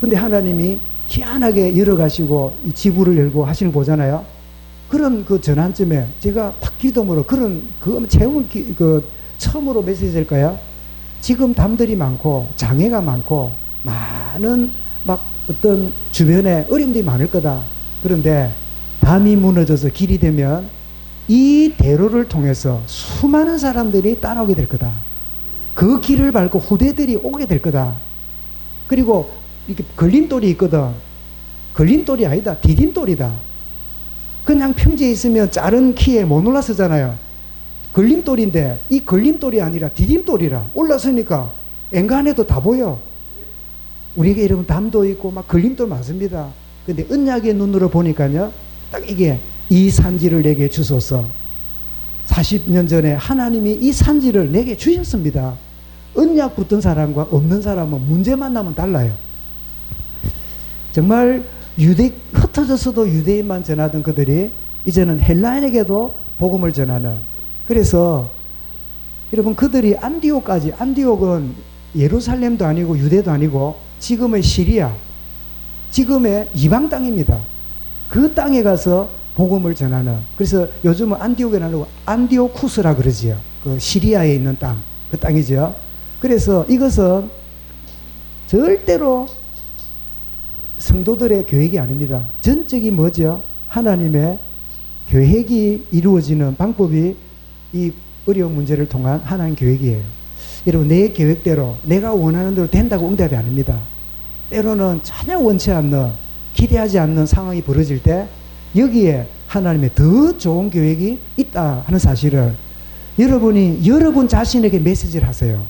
근데 하나님이 희한하게 열어가시고 이 지부를 열고 하시는 거 보잖아요. 그런 그 전환점에 제가 딱 기도으로 그런 체험을 처음으로 메시지일까요? 지금 담들이 많고 장애가 많고 많은 막 어떤 주변에 어려움들이 많을 거다. 그런데 담이 무너져서 길이 되면 이 대로를 통해서 수많은 사람들이 따라오게 될 거다. 그 길을 밟고 후대들이 오게 될 거다. 그리고 이렇게 걸림돌이 있거든. 걸림돌이 아니다. 디딤돌이다. 그냥 평지에 있으면 자른 키에 못 올라서잖아요. 걸림돌인데 이 걸림돌이 아니라 디딤돌이라. 올라서니까 엔간해도 다 보여. 우리에게 여러분 담도 있고 막 걸림돌 많습니다. 근데 언약의 눈으로 보니까요 딱 이게 이 산지를 내게 주소서. 40년 전에 하나님이 이 산지를 내게 주셨습니다. 언약 붙은 사람과 없는 사람은 문제만 나면 달라요. 정말 흩어져서도 유대인만 전하던 그들이 이제는 헬라인에게도 복음을 전하는. 그래서 여러분 그들이 안디옥까지, 안디옥은 예루살렘도 아니고 유대도 아니고 지금의 시리아, 지금의 이방 땅입니다. 그 땅에 가서 복음을 전하는. 그래서 요즘은 안디옥이 아니고 안디오쿠스라 그러지요. 그 시리아에 있는 땅, 그 땅이죠. 그래서 이것은 절대로 성도들의 계획이 아닙니다. 전적이 뭐죠? 하나님의 계획이 이루어지는 방법이 이 어려운 문제를 통한 하나님 계획이에요. 여러분, 내 계획대로 내가 원하는 대로 된다고 응답이 아닙니다. 때로는 전혀 원치 않는, 기대하지 않는 상황이 벌어질 때 여기에 하나님의 더 좋은 계획이 있다 하는 사실을 여러분이 여러분 자신에게 메시지를 하세요.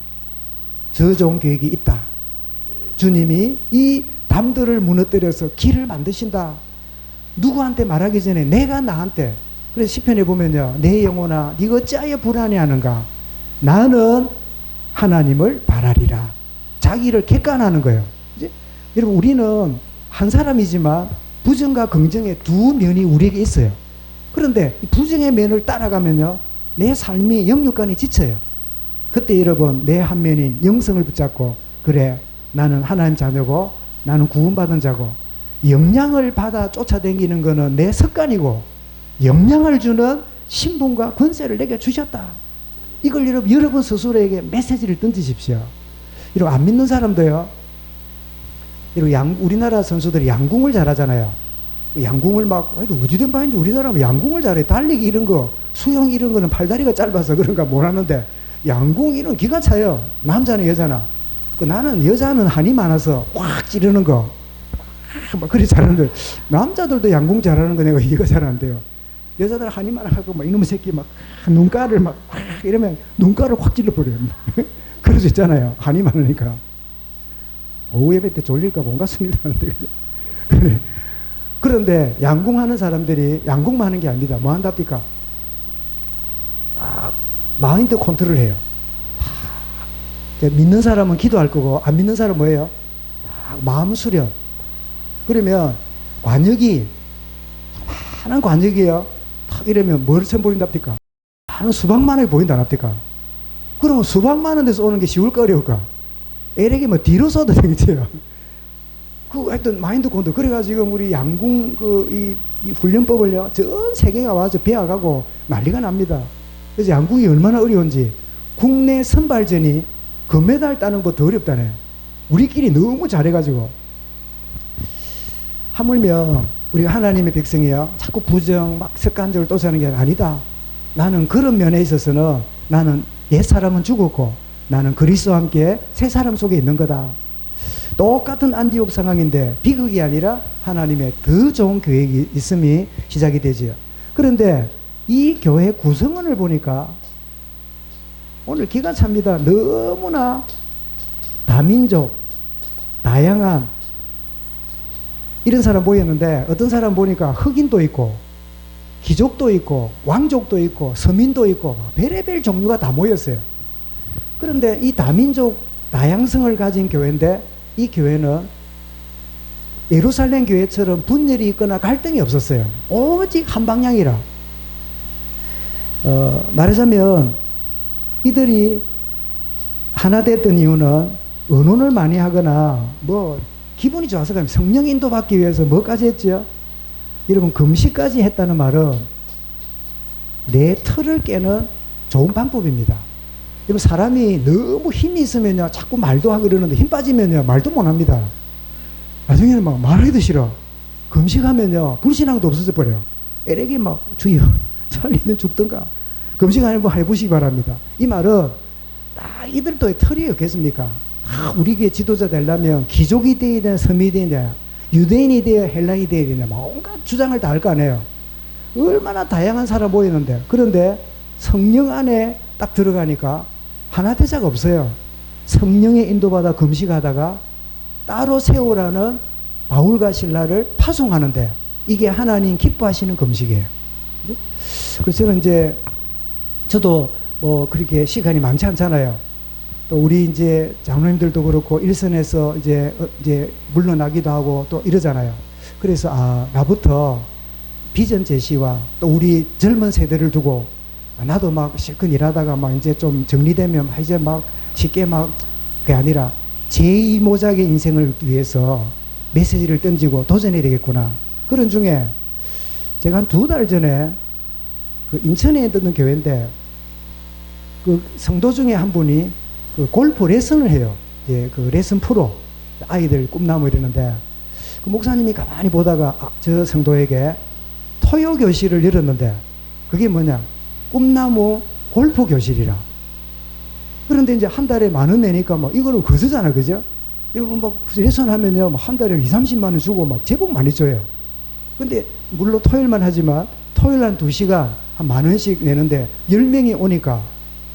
더 좋은 계획이 있다. 주님이 이 담들을 무너뜨려서 길을 만드신다. 누구한테 말하기 전에 내가 나한테. 그래서 시편에 보면요, 내 영혼아 네가 어찌하여 불안해하는가. 나는 하나님을 바라리라. 자기를 객관하는 거예요. 이제 여러분, 우리는 한 사람이지만 부정과 긍정의 두 면이 우리에게 있어요. 그런데 부정의 면을 따라가면요, 내 삶이 영육간에 지쳐요. 그때 여러분, 내 한 면인 영성을 붙잡고, 그래 나는 하나님 자녀고 나는 구원받은 자고, 영향을 받아 쫓아다니는 거는 내 습관이고 영향을 주는 신분과 권세를 내게 주셨다. 이걸 여러분 스스로에게 메시지를 던지십시오. 이런 안 믿는 사람도요, 우리나라 선수들이 양궁을 잘하잖아요. 양궁을 막, 어디든 봐인지 우리나라는 양궁을 잘해. 달리기 이런 거, 수영 이런 거는 팔다리가 짧아서 그런가 못하는데, 양궁 이런 기가 차요. 남자는 여자나. 나는 여자는 한이 많아서 확 찌르는 거, 막 그리 잘하는데, 남자들도 양궁 잘하는 거 내가 이해가 잘 안 돼요. 여자들 한이 많아갖고, 막 이놈의 새끼 막 눈가를 막 이러면 눈가를 확 찔러버려요. 그럴 수 있잖아요. 한이 많으니까. 오후 예배 때 졸릴까 뭔가 승리도 하는데. 그래. 그런데 양궁하는 사람들이 양궁만 하는 게 아닙니다. 뭐 한답니까? 마인드 컨트롤 해요. 믿는 사람은 기도할 거고, 안 믿는 사람은 뭐예요? 마음 수련. 그러면 관역이, 많은 관역이에요. 이러면 뭘 처음 보인답니까? 많은 수박만하게 보인다 합니까? 그러면 수박만한 데서 오는 게 쉬울까 어려울까? 에렉이 뭐 뒤로 쏘도 되겠지요. 그 하여튼 마인드 컨트롤. 그래가지고 지금 우리 양궁 이 훈련법을요, 전 세계가 와서 배워가고 난리가 납니다. 그래서 양궁이 얼마나 어려운지, 국내 선발전이 금메달 따는 것보다 더 어렵다네. 우리끼리 너무 잘해가지고. 하물며 우리가 하나님의 백성이요, 자꾸 부정 막 습관적으로 쫓아가는 게 아니다. 나는 그런 면에 있어서는 나는 옛사람은 죽었고 나는 그리스도와 함께 새 사람 속에 있는 거다. 똑같은 안디옥 상황인데 비극이 아니라 하나님의 더 좋은 계획이 있음이 시작이 되지요. 그런데 이 교회 구성원을 보니까 오늘 기가 찹니다. 너무나 다민족, 다양한 이런 사람 보였는데, 어떤 사람 보니까 흑인도 있고 귀족도 있고 왕족도 있고 서민도 있고 별의별 종류가 다 모였어요. 그런데 이 다민족 다양성을 가진 교회인데, 이 교회는 예루살렘 교회처럼 분열이 있거나 갈등이 없었어요. 오직 한 방향이라. 말하자면 이들이 하나 됐던 이유는 의논을 많이 하거나 뭐 기분이 좋아서 가면 성령 인도 받기 위해서 뭐까지 했죠? 여러분, 금식까지 했다는 말은 내 틀을 깨는 좋은 방법입니다. 여러분, 사람이 너무 힘이 있으면요 자꾸 말도 하고 그러는데, 힘 빠지면요 말도 못 합니다. 나중에는 막 말하기도 싫어. 금식하면요 불신앙도 없어져 버려요. 에렉이 막 주여 살리는 죽든가. 금식 한번 해보시기 바랍니다. 이 말은 이들도 틀이 없겠습니까? 우리 교회 지도자 되려면 귀족이 되어야 되나 서민이 되어야 되나, 유대인이 되어야 헬라인이 되어야 되나, 온갖 주장을 다 할 거 아니에요. 얼마나 다양한 사람 모이는데, 그런데 성령 안에 딱 들어가니까 하나 대자가 없어요. 성령의 인도받아 금식하다가 따로 세우라는 바울과 실라를 파송하는데, 이게 하나님 기뻐하시는 금식이에요. 그래서 저는 이제 저도 뭐 그렇게 시간이 많지 않잖아요. 또 우리 이제 장로님들도 그렇고 일선에서 이제 물러나기도 하고 또 이러잖아요. 그래서 나부터 비전 제시와 또 우리 젊은 세대를 두고 나도 막 실컷 일하다가 막 이제 좀 정리되면 이제 막 쉽게 막 그게 아니라 제2모작의 인생을 위해서 메시지를 던지고 도전해야 되겠구나. 그런 중에 제가 한 2달 전에 그 인천에 있는 교회인데, 그 성도 중에 한 분이 그 골프 레슨을 해요. 예, 그 레슨 프로 아이들 꿈나무 이러는데, 그 목사님이 가만히 보다가 저 성도에게 토요 교실을 열었는데, 그게 뭐냐, 꿈나무 골프 교실이라. 그런데 이제 한 달에 10,000원 내니까 막 이거를 거스잖아, 그죠? 여러분 막 레슨 하면요, 한 달에 20-30만 원 주고 막 제복 많이 줘요. 근데 물론 토요일만 하지만 토요일 한 2시간 한 10,000원씩 내는데 10명이 오니까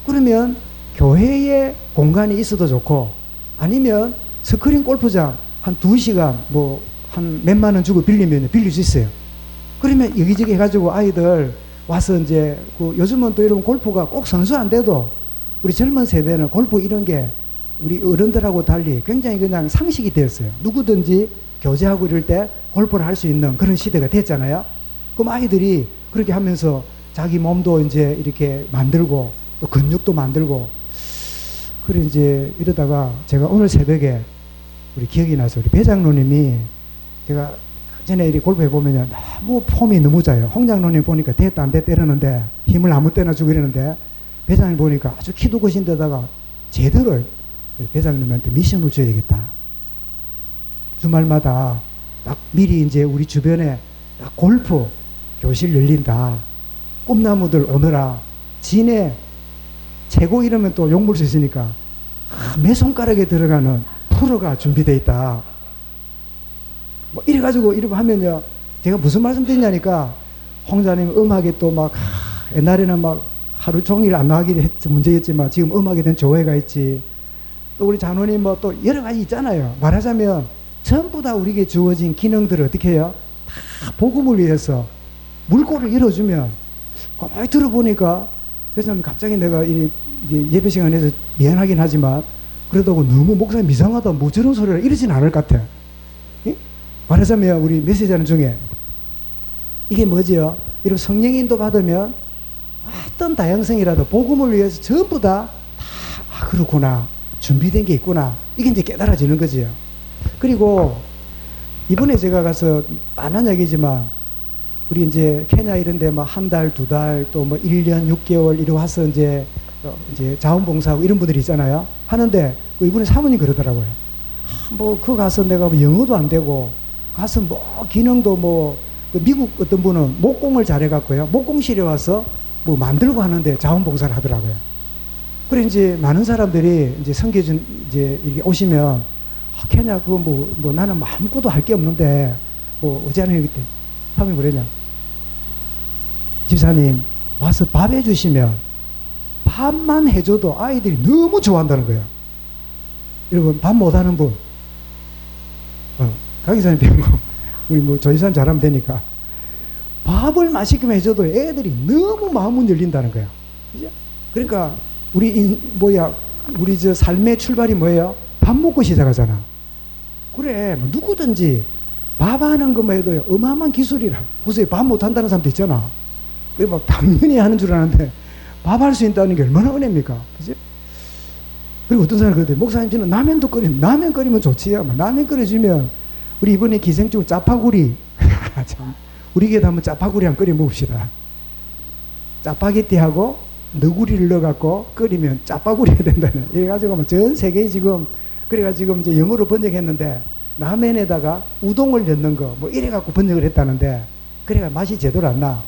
그러면 교회에 공간이 있어도 좋고 아니면 스크린 골프장 한 2시간 뭐 한 몇만 원 주고 빌리면 빌릴 수 있어요. 그러면 여기저기 해가지고 아이들 와서 이제 요즘은 또 여러분 골프가 꼭 선수 안 돼도 우리 젊은 세대는 골프 이런 게 우리 어른들하고 달리 굉장히 그냥 상식이 되었어요. 누구든지 교제하고 이럴 때 골프를 할 수 있는 그런 시대가 됐잖아요. 그럼 아이들이 그렇게 하면서 자기 몸도 이제 이렇게 만들고 또 근육도 만들고 그래 이제 이러다가 제가 오늘 새벽에 우리 기억이 나서 우리 배장로님이 제가 전에 이렇게 골프 해보면 너무 폼이 너무 좋아요. 홍장로님 보니까 됐다 안 됐다 이러는데 힘을 아무 때나 주고 이러는데 배장님 보니까 아주 키도 크신 데다가 제대로 배장님한테 미션을 줘야 되겠다. 주말마다 딱 미리 이제 우리 주변에 딱 골프 교실 열린다. 꿈나무들 오너라. 진에 최고 이러면 또 욕먹을 수 있으니까 매 손가락에 들어가는 프로가 준비되어 있다. 뭐 이래가지고 이러고 하면요. 제가 무슨 말씀 드리냐니까 홍자님 음악에 또 막 옛날에는 막 하루 종일 안 나가기를 문제였지만 지금 음악에 대한 조회가 있지. 또 우리 장로님 뭐 또 여러 가지 있잖아요. 말하자면 전부 다 우리에게 주어진 기능들을 어떻게 해요? 다 복음을 위해서 물꼬를 열어주면 가만히 들어보니까 그래서 갑자기 내가 이게 예배 시간에서 미안하긴 하지만 그러다고 너무 목사님 이상하다 뭐 저런 소리를 이러진 않을 것 같아. 말하자면 우리 메시지하는 중에 이게 뭐지요? 이런 성령 인도 받으면 어떤 다양성이라도 복음을 위해서 전부 다 그렇구나 준비된 게 있구나 이게 이제 깨달아지는 거지요. 그리고 이번에 제가 가서 빤한 얘기지만 우리 이제 케냐 이런데 뭐 한 달, 2달 또 뭐 1년, 6개월 이러고 와서 이제 자원봉사하고 이런 분들이 있잖아요. 하는데 이분의 사모님 그러더라고요. 뭐 그 가서 내가 뭐 영어도 안 되고 가서 뭐 기능도 뭐 미국 어떤 분은 목공을 잘해갖고요. 목공실에 와서 뭐 만들고 하는데 자원봉사를 하더라고요. 그래 이제 많은 사람들이 이제 섬겨준 이제 이렇게 오시면 케냐 그 뭐 나는 뭐 아무것도 할 게 없는데 뭐 어제는 그때 하면 그러냐 집사님 와서 밥 해주시면 밥만 해줘도 아이들이 너무 좋아한다는 거예요. 여러분 밥 못하는 분 강의사님 되고 우리 뭐 조이사님 잘하면 되니까 밥을 맛있게 해줘도 애들이 너무 마음은 열린다는 거예요. 그러니까 우리 우리 저 삶의 출발이 뭐예요? 밥 먹고 시작하잖아. 그래 뭐 누구든지 밥 하는 것만 해도 어마어마한 기술이라. 보세요. 밥 못한다는 사람도 있잖아. 그래 막 당연히 하는 줄 아는데 밥 할 수 있다는 게 얼마나 은혜입니까? 그죠? 그리고 어떤 사람이 그러대. 목사님 저는 라면도 라면 끓이면 좋지요. 라면 끓여주면 우리 이번에 기생충 짜파구리 참 우리 교회도 한번 짜파구리 한번 끓여 먹읍시다. 짜파게티하고 너구리를 넣어갖고 끓이면 짜파구리가 된다네. 이래가지고 전 세계에 지금 그래가지고 이제 영어로 번역했는데 라면에다가 우동을 넣는 거 뭐 이래갖고 번역을 했다는데 그래가 맛이 제대로 안 나.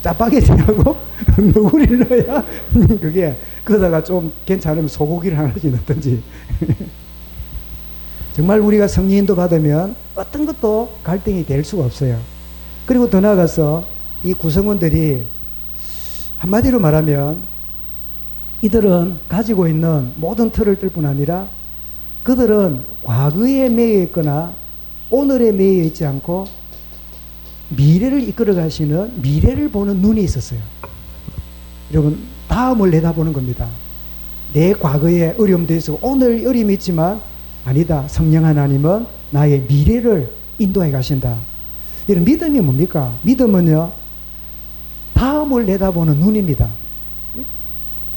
짜파게티하고 너구리를 넣어야 그게 그러다가 좀 괜찮으면 소고기를 하나씩 넣든지. 정말 우리가 성령인도 받으면 어떤 것도 갈등이 될 수가 없어요. 그리고 더 나아가서 이 구성원들이 한마디로 말하면 이들은 가지고 있는 모든 틀을 뜰 뿐 아니라 그들은 과거에 매여 있거나 오늘에 매여 있지 않고 미래를 이끌어 가시는 미래를 보는 눈이 있었어요. 여러분 다음을 내다보는 겁니다. 내 과거에 어려움도 있고 오늘 어려움이 있지만 아니다. 성령 하나님은 나의 미래를 인도해 가신다. 이런 믿음이 뭡니까? 믿음은요 다음을 내다보는 눈입니다.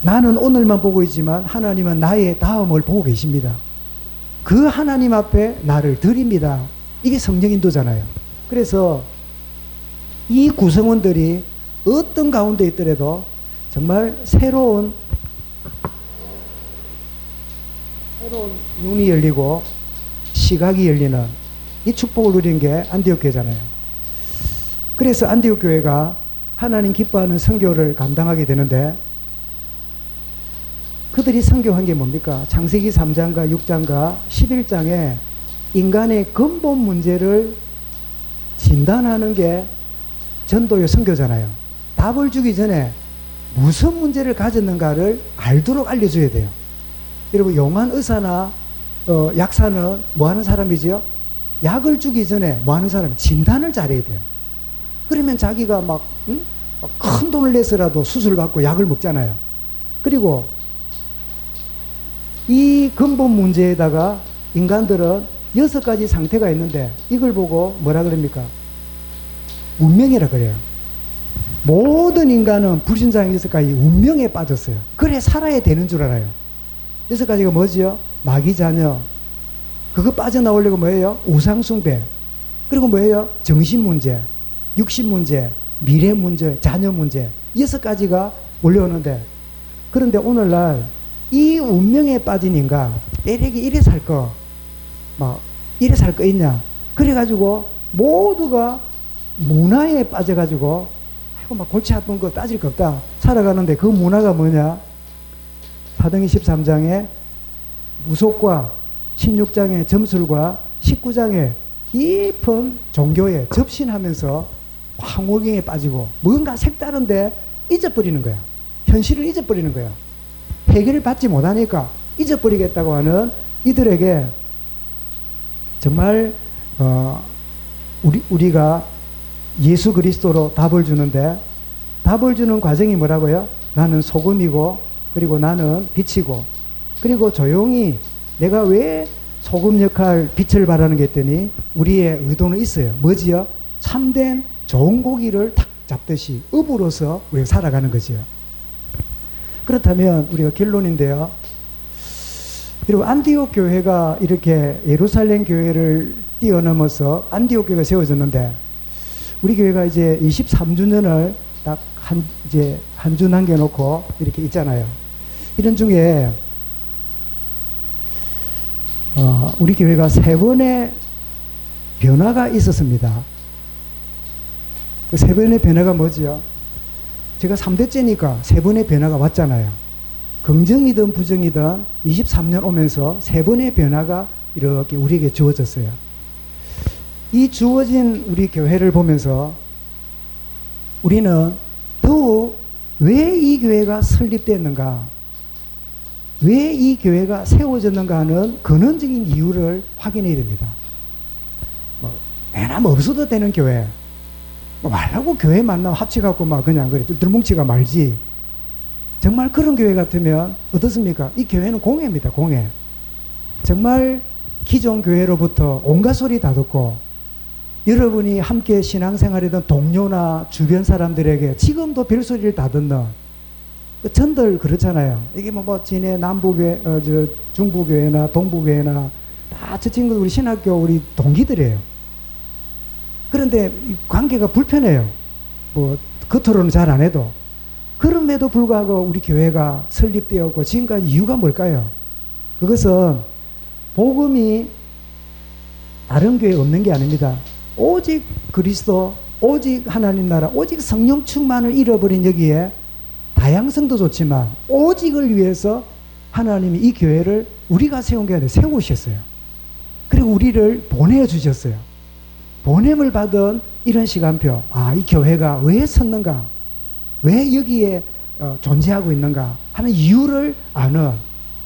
나는 오늘만 보고 있지만 하나님은 나의 다음을 보고 계십니다. 그 하나님 앞에 나를 드립니다. 이게 성령 인도잖아요. 그래서 이 구성원들이 어떤 가운데 있더라도 정말 새로운 눈이 열리고 시각이 열리는 이 축복을 누린 게 안디옥 교회잖아요. 그래서 안디옥 교회가 하나님 기뻐하는 선교를 감당하게 되는데 그들이 선교한 게 뭡니까? 창세기 3장과 6장과 11장에 인간의 근본 문제를 진단하는 게 전도의 선교잖아요. 답을 주기 전에 무슨 문제를 가졌는가를 알도록 알려줘야 돼요. 여러분, 용한 의사나 약사는 뭐 하는 사람이지요? 약을 주기 전에 뭐 하는 사람이 진단을 잘해야 돼요. 그러면 자기가 막 큰 돈을 내서라도 수술받고 약을 먹잖아요. 그리고 이 근본 문제에다가 인간들은 6가지 상태가 있는데 이걸 보고 뭐라 그럽니까? 운명이라 그래요. 모든 인간은 불신자인 6가지 운명에 빠졌어요. 그래 살아야 되는 줄 알아요. 6가지가 뭐지요? 마귀자녀, 그거 빠져나오려고 뭐예요? 우상숭배, 그리고 뭐예요? 정신문제, 육신문제, 미래문제, 자녀문제, 6가지가 몰려오는데, 그런데 오늘날 이 운명에 빠진 인간, 에릭이 이래 살 거, 막 이래 살 거 있냐? 그래가지고 모두가 문화에 빠져가지고 아이고 막 골치 아픈 거 따질 거 없다 살아가는데, 그 문화가 뭐냐? 사도행전 13장에 무속과 16장의 점술과 19장의 깊은 종교에 접신하면서 황홀경에 빠지고 뭔가 색다른데 잊어버리는 거야. 현실을 잊어버리는 거야. 해결을 받지 못하니까 잊어버리겠다고 하는 이들에게 정말 우리가 예수 그리스도로 답을 주는데, 답을 주는 과정이 뭐라고요? 나는 소금이고, 그리고 나는 빛이고, 그리고 조용히 내가 왜 소금 역할 빛을 발하는 게 했더니 우리의 의도는 있어요. 뭐지요? 참된 좋은 고기를 탁 잡듯이 업으로서 우리가 살아가는 거지요. 그렇다면 우리가 결론인데요. 여러분, 안디옥 교회가 이렇게 예루살렘 교회를 뛰어넘어서 안디옥 교회가 세워졌는데, 우리 교회가 이제 23주년을 딱 한 주 남겨놓고 이렇게 있잖아요. 이런 중에 우리 교회가 3번의 변화가 있었습니다. 그 3번의 변화가 뭐지요? 제가 3대째니까 3번의 변화가 왔잖아요. 긍정이든 부정이든 23년 오면서 3번의 변화가 이렇게 우리에게 주어졌어요. 이 주어진 우리 교회를 보면서 우리는 더욱 왜 이 교회가 설립됐는가, 왜 이 교회가 세워졌는가 하는 근원적인 이유를 확인해야 됩니다. 애나 없어도 되는 교회, 말라고 교회 만나면 합치갖고 막 그냥 그래 뚫뚫뭉치가 말지. 정말 그런 교회 같으면 어떻습니까? 이 교회는 공예입니다. 공예. 정말 기존 교회로부터 온갖 소리 다 듣고, 여러분이 함께 신앙생활이던 동료나 주변 사람들에게 지금도 별소리를 다 듣는 그 전들 그렇잖아요. 이게 뭐 진해 남부교회, 중부교회나 동부교회나 다 저 친구들 우리 신학교 우리 동기들이에요. 그런데 관계가 불편해요. 뭐 겉으로는 잘 안 해도. 그럼에도 불구하고 우리 교회가 설립되었고 지금까지 이유가 뭘까요? 그것은 복음이 다른 교회에 없는 게 아닙니다. 오직 그리스도, 오직 하나님 나라, 오직 성령 충만을 잃어버린 여기에 다양성도 좋지만 오직을 위해서 하나님이 이 교회를 우리가 세운 게 아니라 세우셨어요. 그리고 우리를 보내주셨어요. 보냄을 받은 이런 시간표, 이 교회가 왜 섰는가, 왜 여기에 존재하고 있는가 하는 이유를 아는,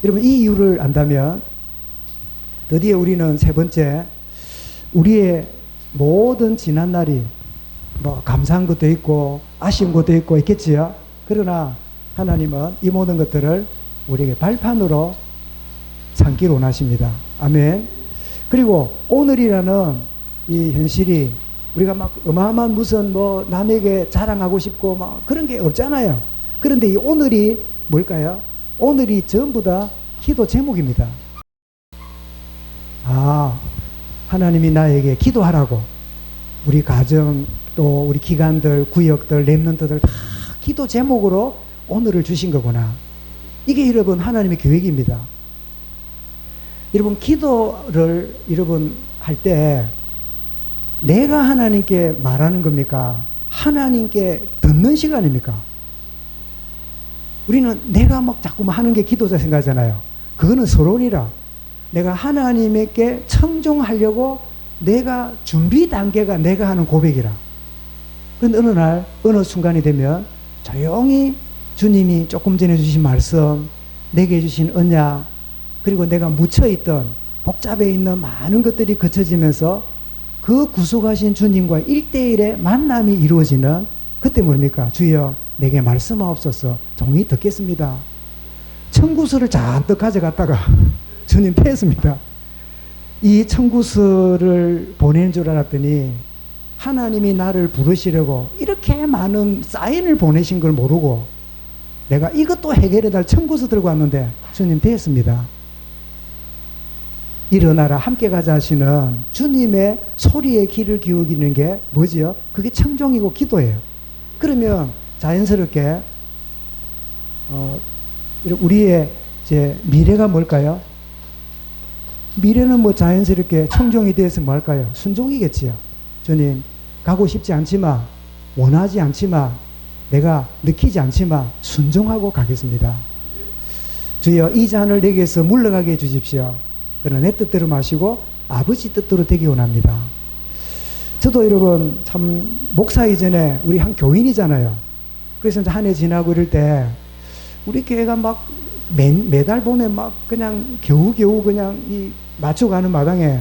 여러분 이 이유를 안다면 드디어 우리는 3번째, 우리의 모든 지난날이 뭐 감사한 것도 있고 아쉬운 것도 있고 있겠지요. 그러나 하나님은 이 모든 것들을 우리에게 발판으로 삼기를 원하십니다. 아멘. 그리고 오늘이라는 이 현실이 우리가 막 어마어마한 무슨 뭐 남에게 자랑하고 싶고 막 그런 게 없잖아요. 그런데 이 오늘이 뭘까요? 오늘이 전부 다 기도 제목입니다. 하나님이 나에게 기도하라고, 우리 가정 또 우리 기관들, 구역들, 렘넌트들 다 기도 제목으로 오늘을 주신 거구나. 이게 여러분 하나님의 계획입니다. 여러분 기도를 여러분 할 때 내가 하나님께 말하는 겁니까? 하나님께 듣는 시간입니까? 우리는 내가 막 자꾸만 하는 게 기도자 생각하잖아요. 그거는 서론이라. 내가 하나님께 청종하려고 내가 준비 단계가 내가 하는 고백이라. 그런데 어느 날 어느 순간이 되면 조용히 주님이 조금 전에 주신 말씀, 내게 주신 언약, 그리고 내가 묻혀있던 복잡해 있는 많은 것들이 거쳐지면서 그 구속하신 주님과 1대1의 만남이 이루어지는, 그때 뭡니까? 주여 내게 말씀하옵소서, 종이 듣겠습니다. 청구서를 잔뜩 가져갔다가 주님 패했습니다. 이 청구서를 보내는 줄 알았더니 하나님이 나를 부르시려고 이렇게 많은 사인을 보내신 걸 모르고 내가 이것도 해결해달 청구서 들고 왔는데 주님 패했습니다. 일어나라 함께 가자 하시는 주님의 소리에 귀를 기울이는 게 뭐지요? 그게 청종이고 기도예요. 그러면 자연스럽게 우리의 이제 미래가 뭘까요? 미래는 뭐 자연스럽게 청종이 돼서 뭐 할까요? 순종이겠지요. 주님, 가고 싶지 않지만, 원하지 않지만, 내가 느끼지 않지만 순종하고 가겠습니다. 주여 이 잔을 내게서 물러가게 해주십시오. 그러나 내 뜻대로 마시고 아버지 뜻대로 되기 원합니다. 저도 여러분 참 목사 이전에 우리 한 교인이잖아요. 그래서 한 해 지나고 이럴 때 우리 교회가 막 매달 보면 막 그냥 겨우겨우 그냥 이 맞춰가는 마당에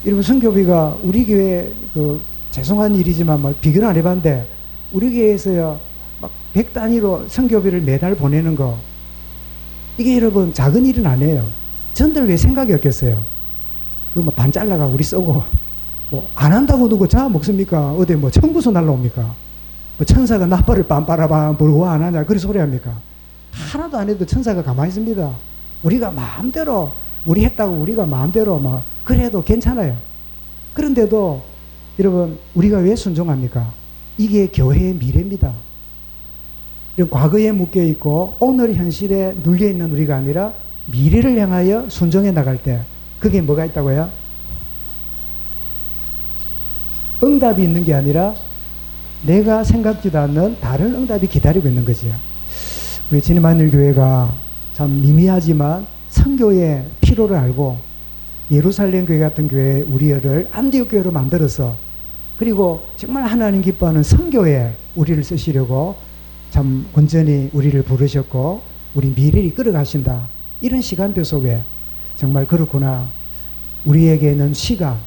이러면 선교비가 우리 교회 그 죄송한 일이지만 막 비교를 안 해봤는데 우리 교회에서요 막 100 단위로 선교비를 매달 보내는 거, 이게 여러분 작은 일은 아니에요. 전들 왜 생각이 없겠어요? 그 뭐 반 잘라가 우리 쓰고 뭐 안 한다고 누구 자 먹습니까? 어디 뭐 청구서 날라옵니까? 뭐 천사가 나팔을 빰빠라밤 불고 안 하냐 그런 소리 합니까? 하나도 안 해도 천사가 가만히 있습니다. 우리가 마음대로 우리 했다고 우리가 마음대로 막 그래도 괜찮아요. 그런데도 여러분 우리가 왜 순종합니까? 이게 교회의 미래입니다. 이런 과거에 묶여있고 오늘 현실에 눌려있는 우리가 아니라 미래를 향하여 순종해 나갈 때 그게 뭐가 있다고요? 응답이 있는 게 아니라 내가 생각지도 않는 다른 응답이 기다리고 있는 거지요. 우리 진임하늘교회가 참 미미하지만 선교의 필요를 알고 예루살렘 교회 같은 교회 우리를 안디옥 교회로 만들어서 그리고 정말 하나님 기뻐하는 선교에 우리를 쓰시려고 참 온전히 우리를 부르셨고 우리 미래를 이끌어 가신다. 이런 시간표 속에 정말 그렇구나. 우리에게는 시간,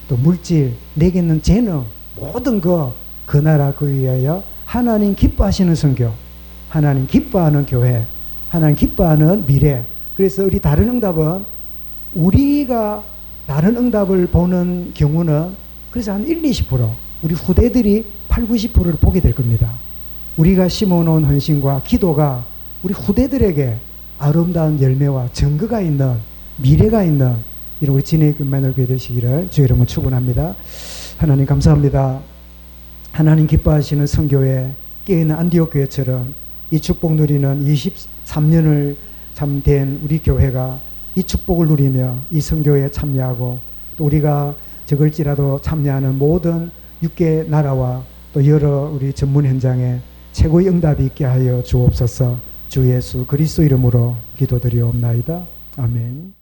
또 물질, 내게는 재능, 모든 그 나라 그 위하여 하나님 기뻐하시는 선교, 하나님 기뻐하는 교회, 하나님 기뻐하는 미래. 그래서 우리 다른 응답은 우리가 다른 응답을 보는 경우는 그래서 한 1, 20% 우리 후대들이 8, 90%를 보게 될 겁니다. 우리가 심어놓은 헌신과 기도가 우리 후대들에게 아름다운 열매와 증거가 있는 미래가 있는 이런 우리 진의 끝만을 교회 되시기를 주의 이름으로 축원합니다. 하나님 감사합니다. 하나님 기뻐하시는 선교회 깨어있는 안디옥 교회처럼 이 축복 누리는 23년을 참 된 우리 교회가 이 축복을 누리며 이 선교에 참여하고 또 우리가 적을지라도 참여하는 모든 6개 나라와 또 여러 우리 전문 현장에 최고의 응답이 있게 하여 주옵소서. 주 예수 그리스도 이름으로 기도드리옵나이다. 아멘.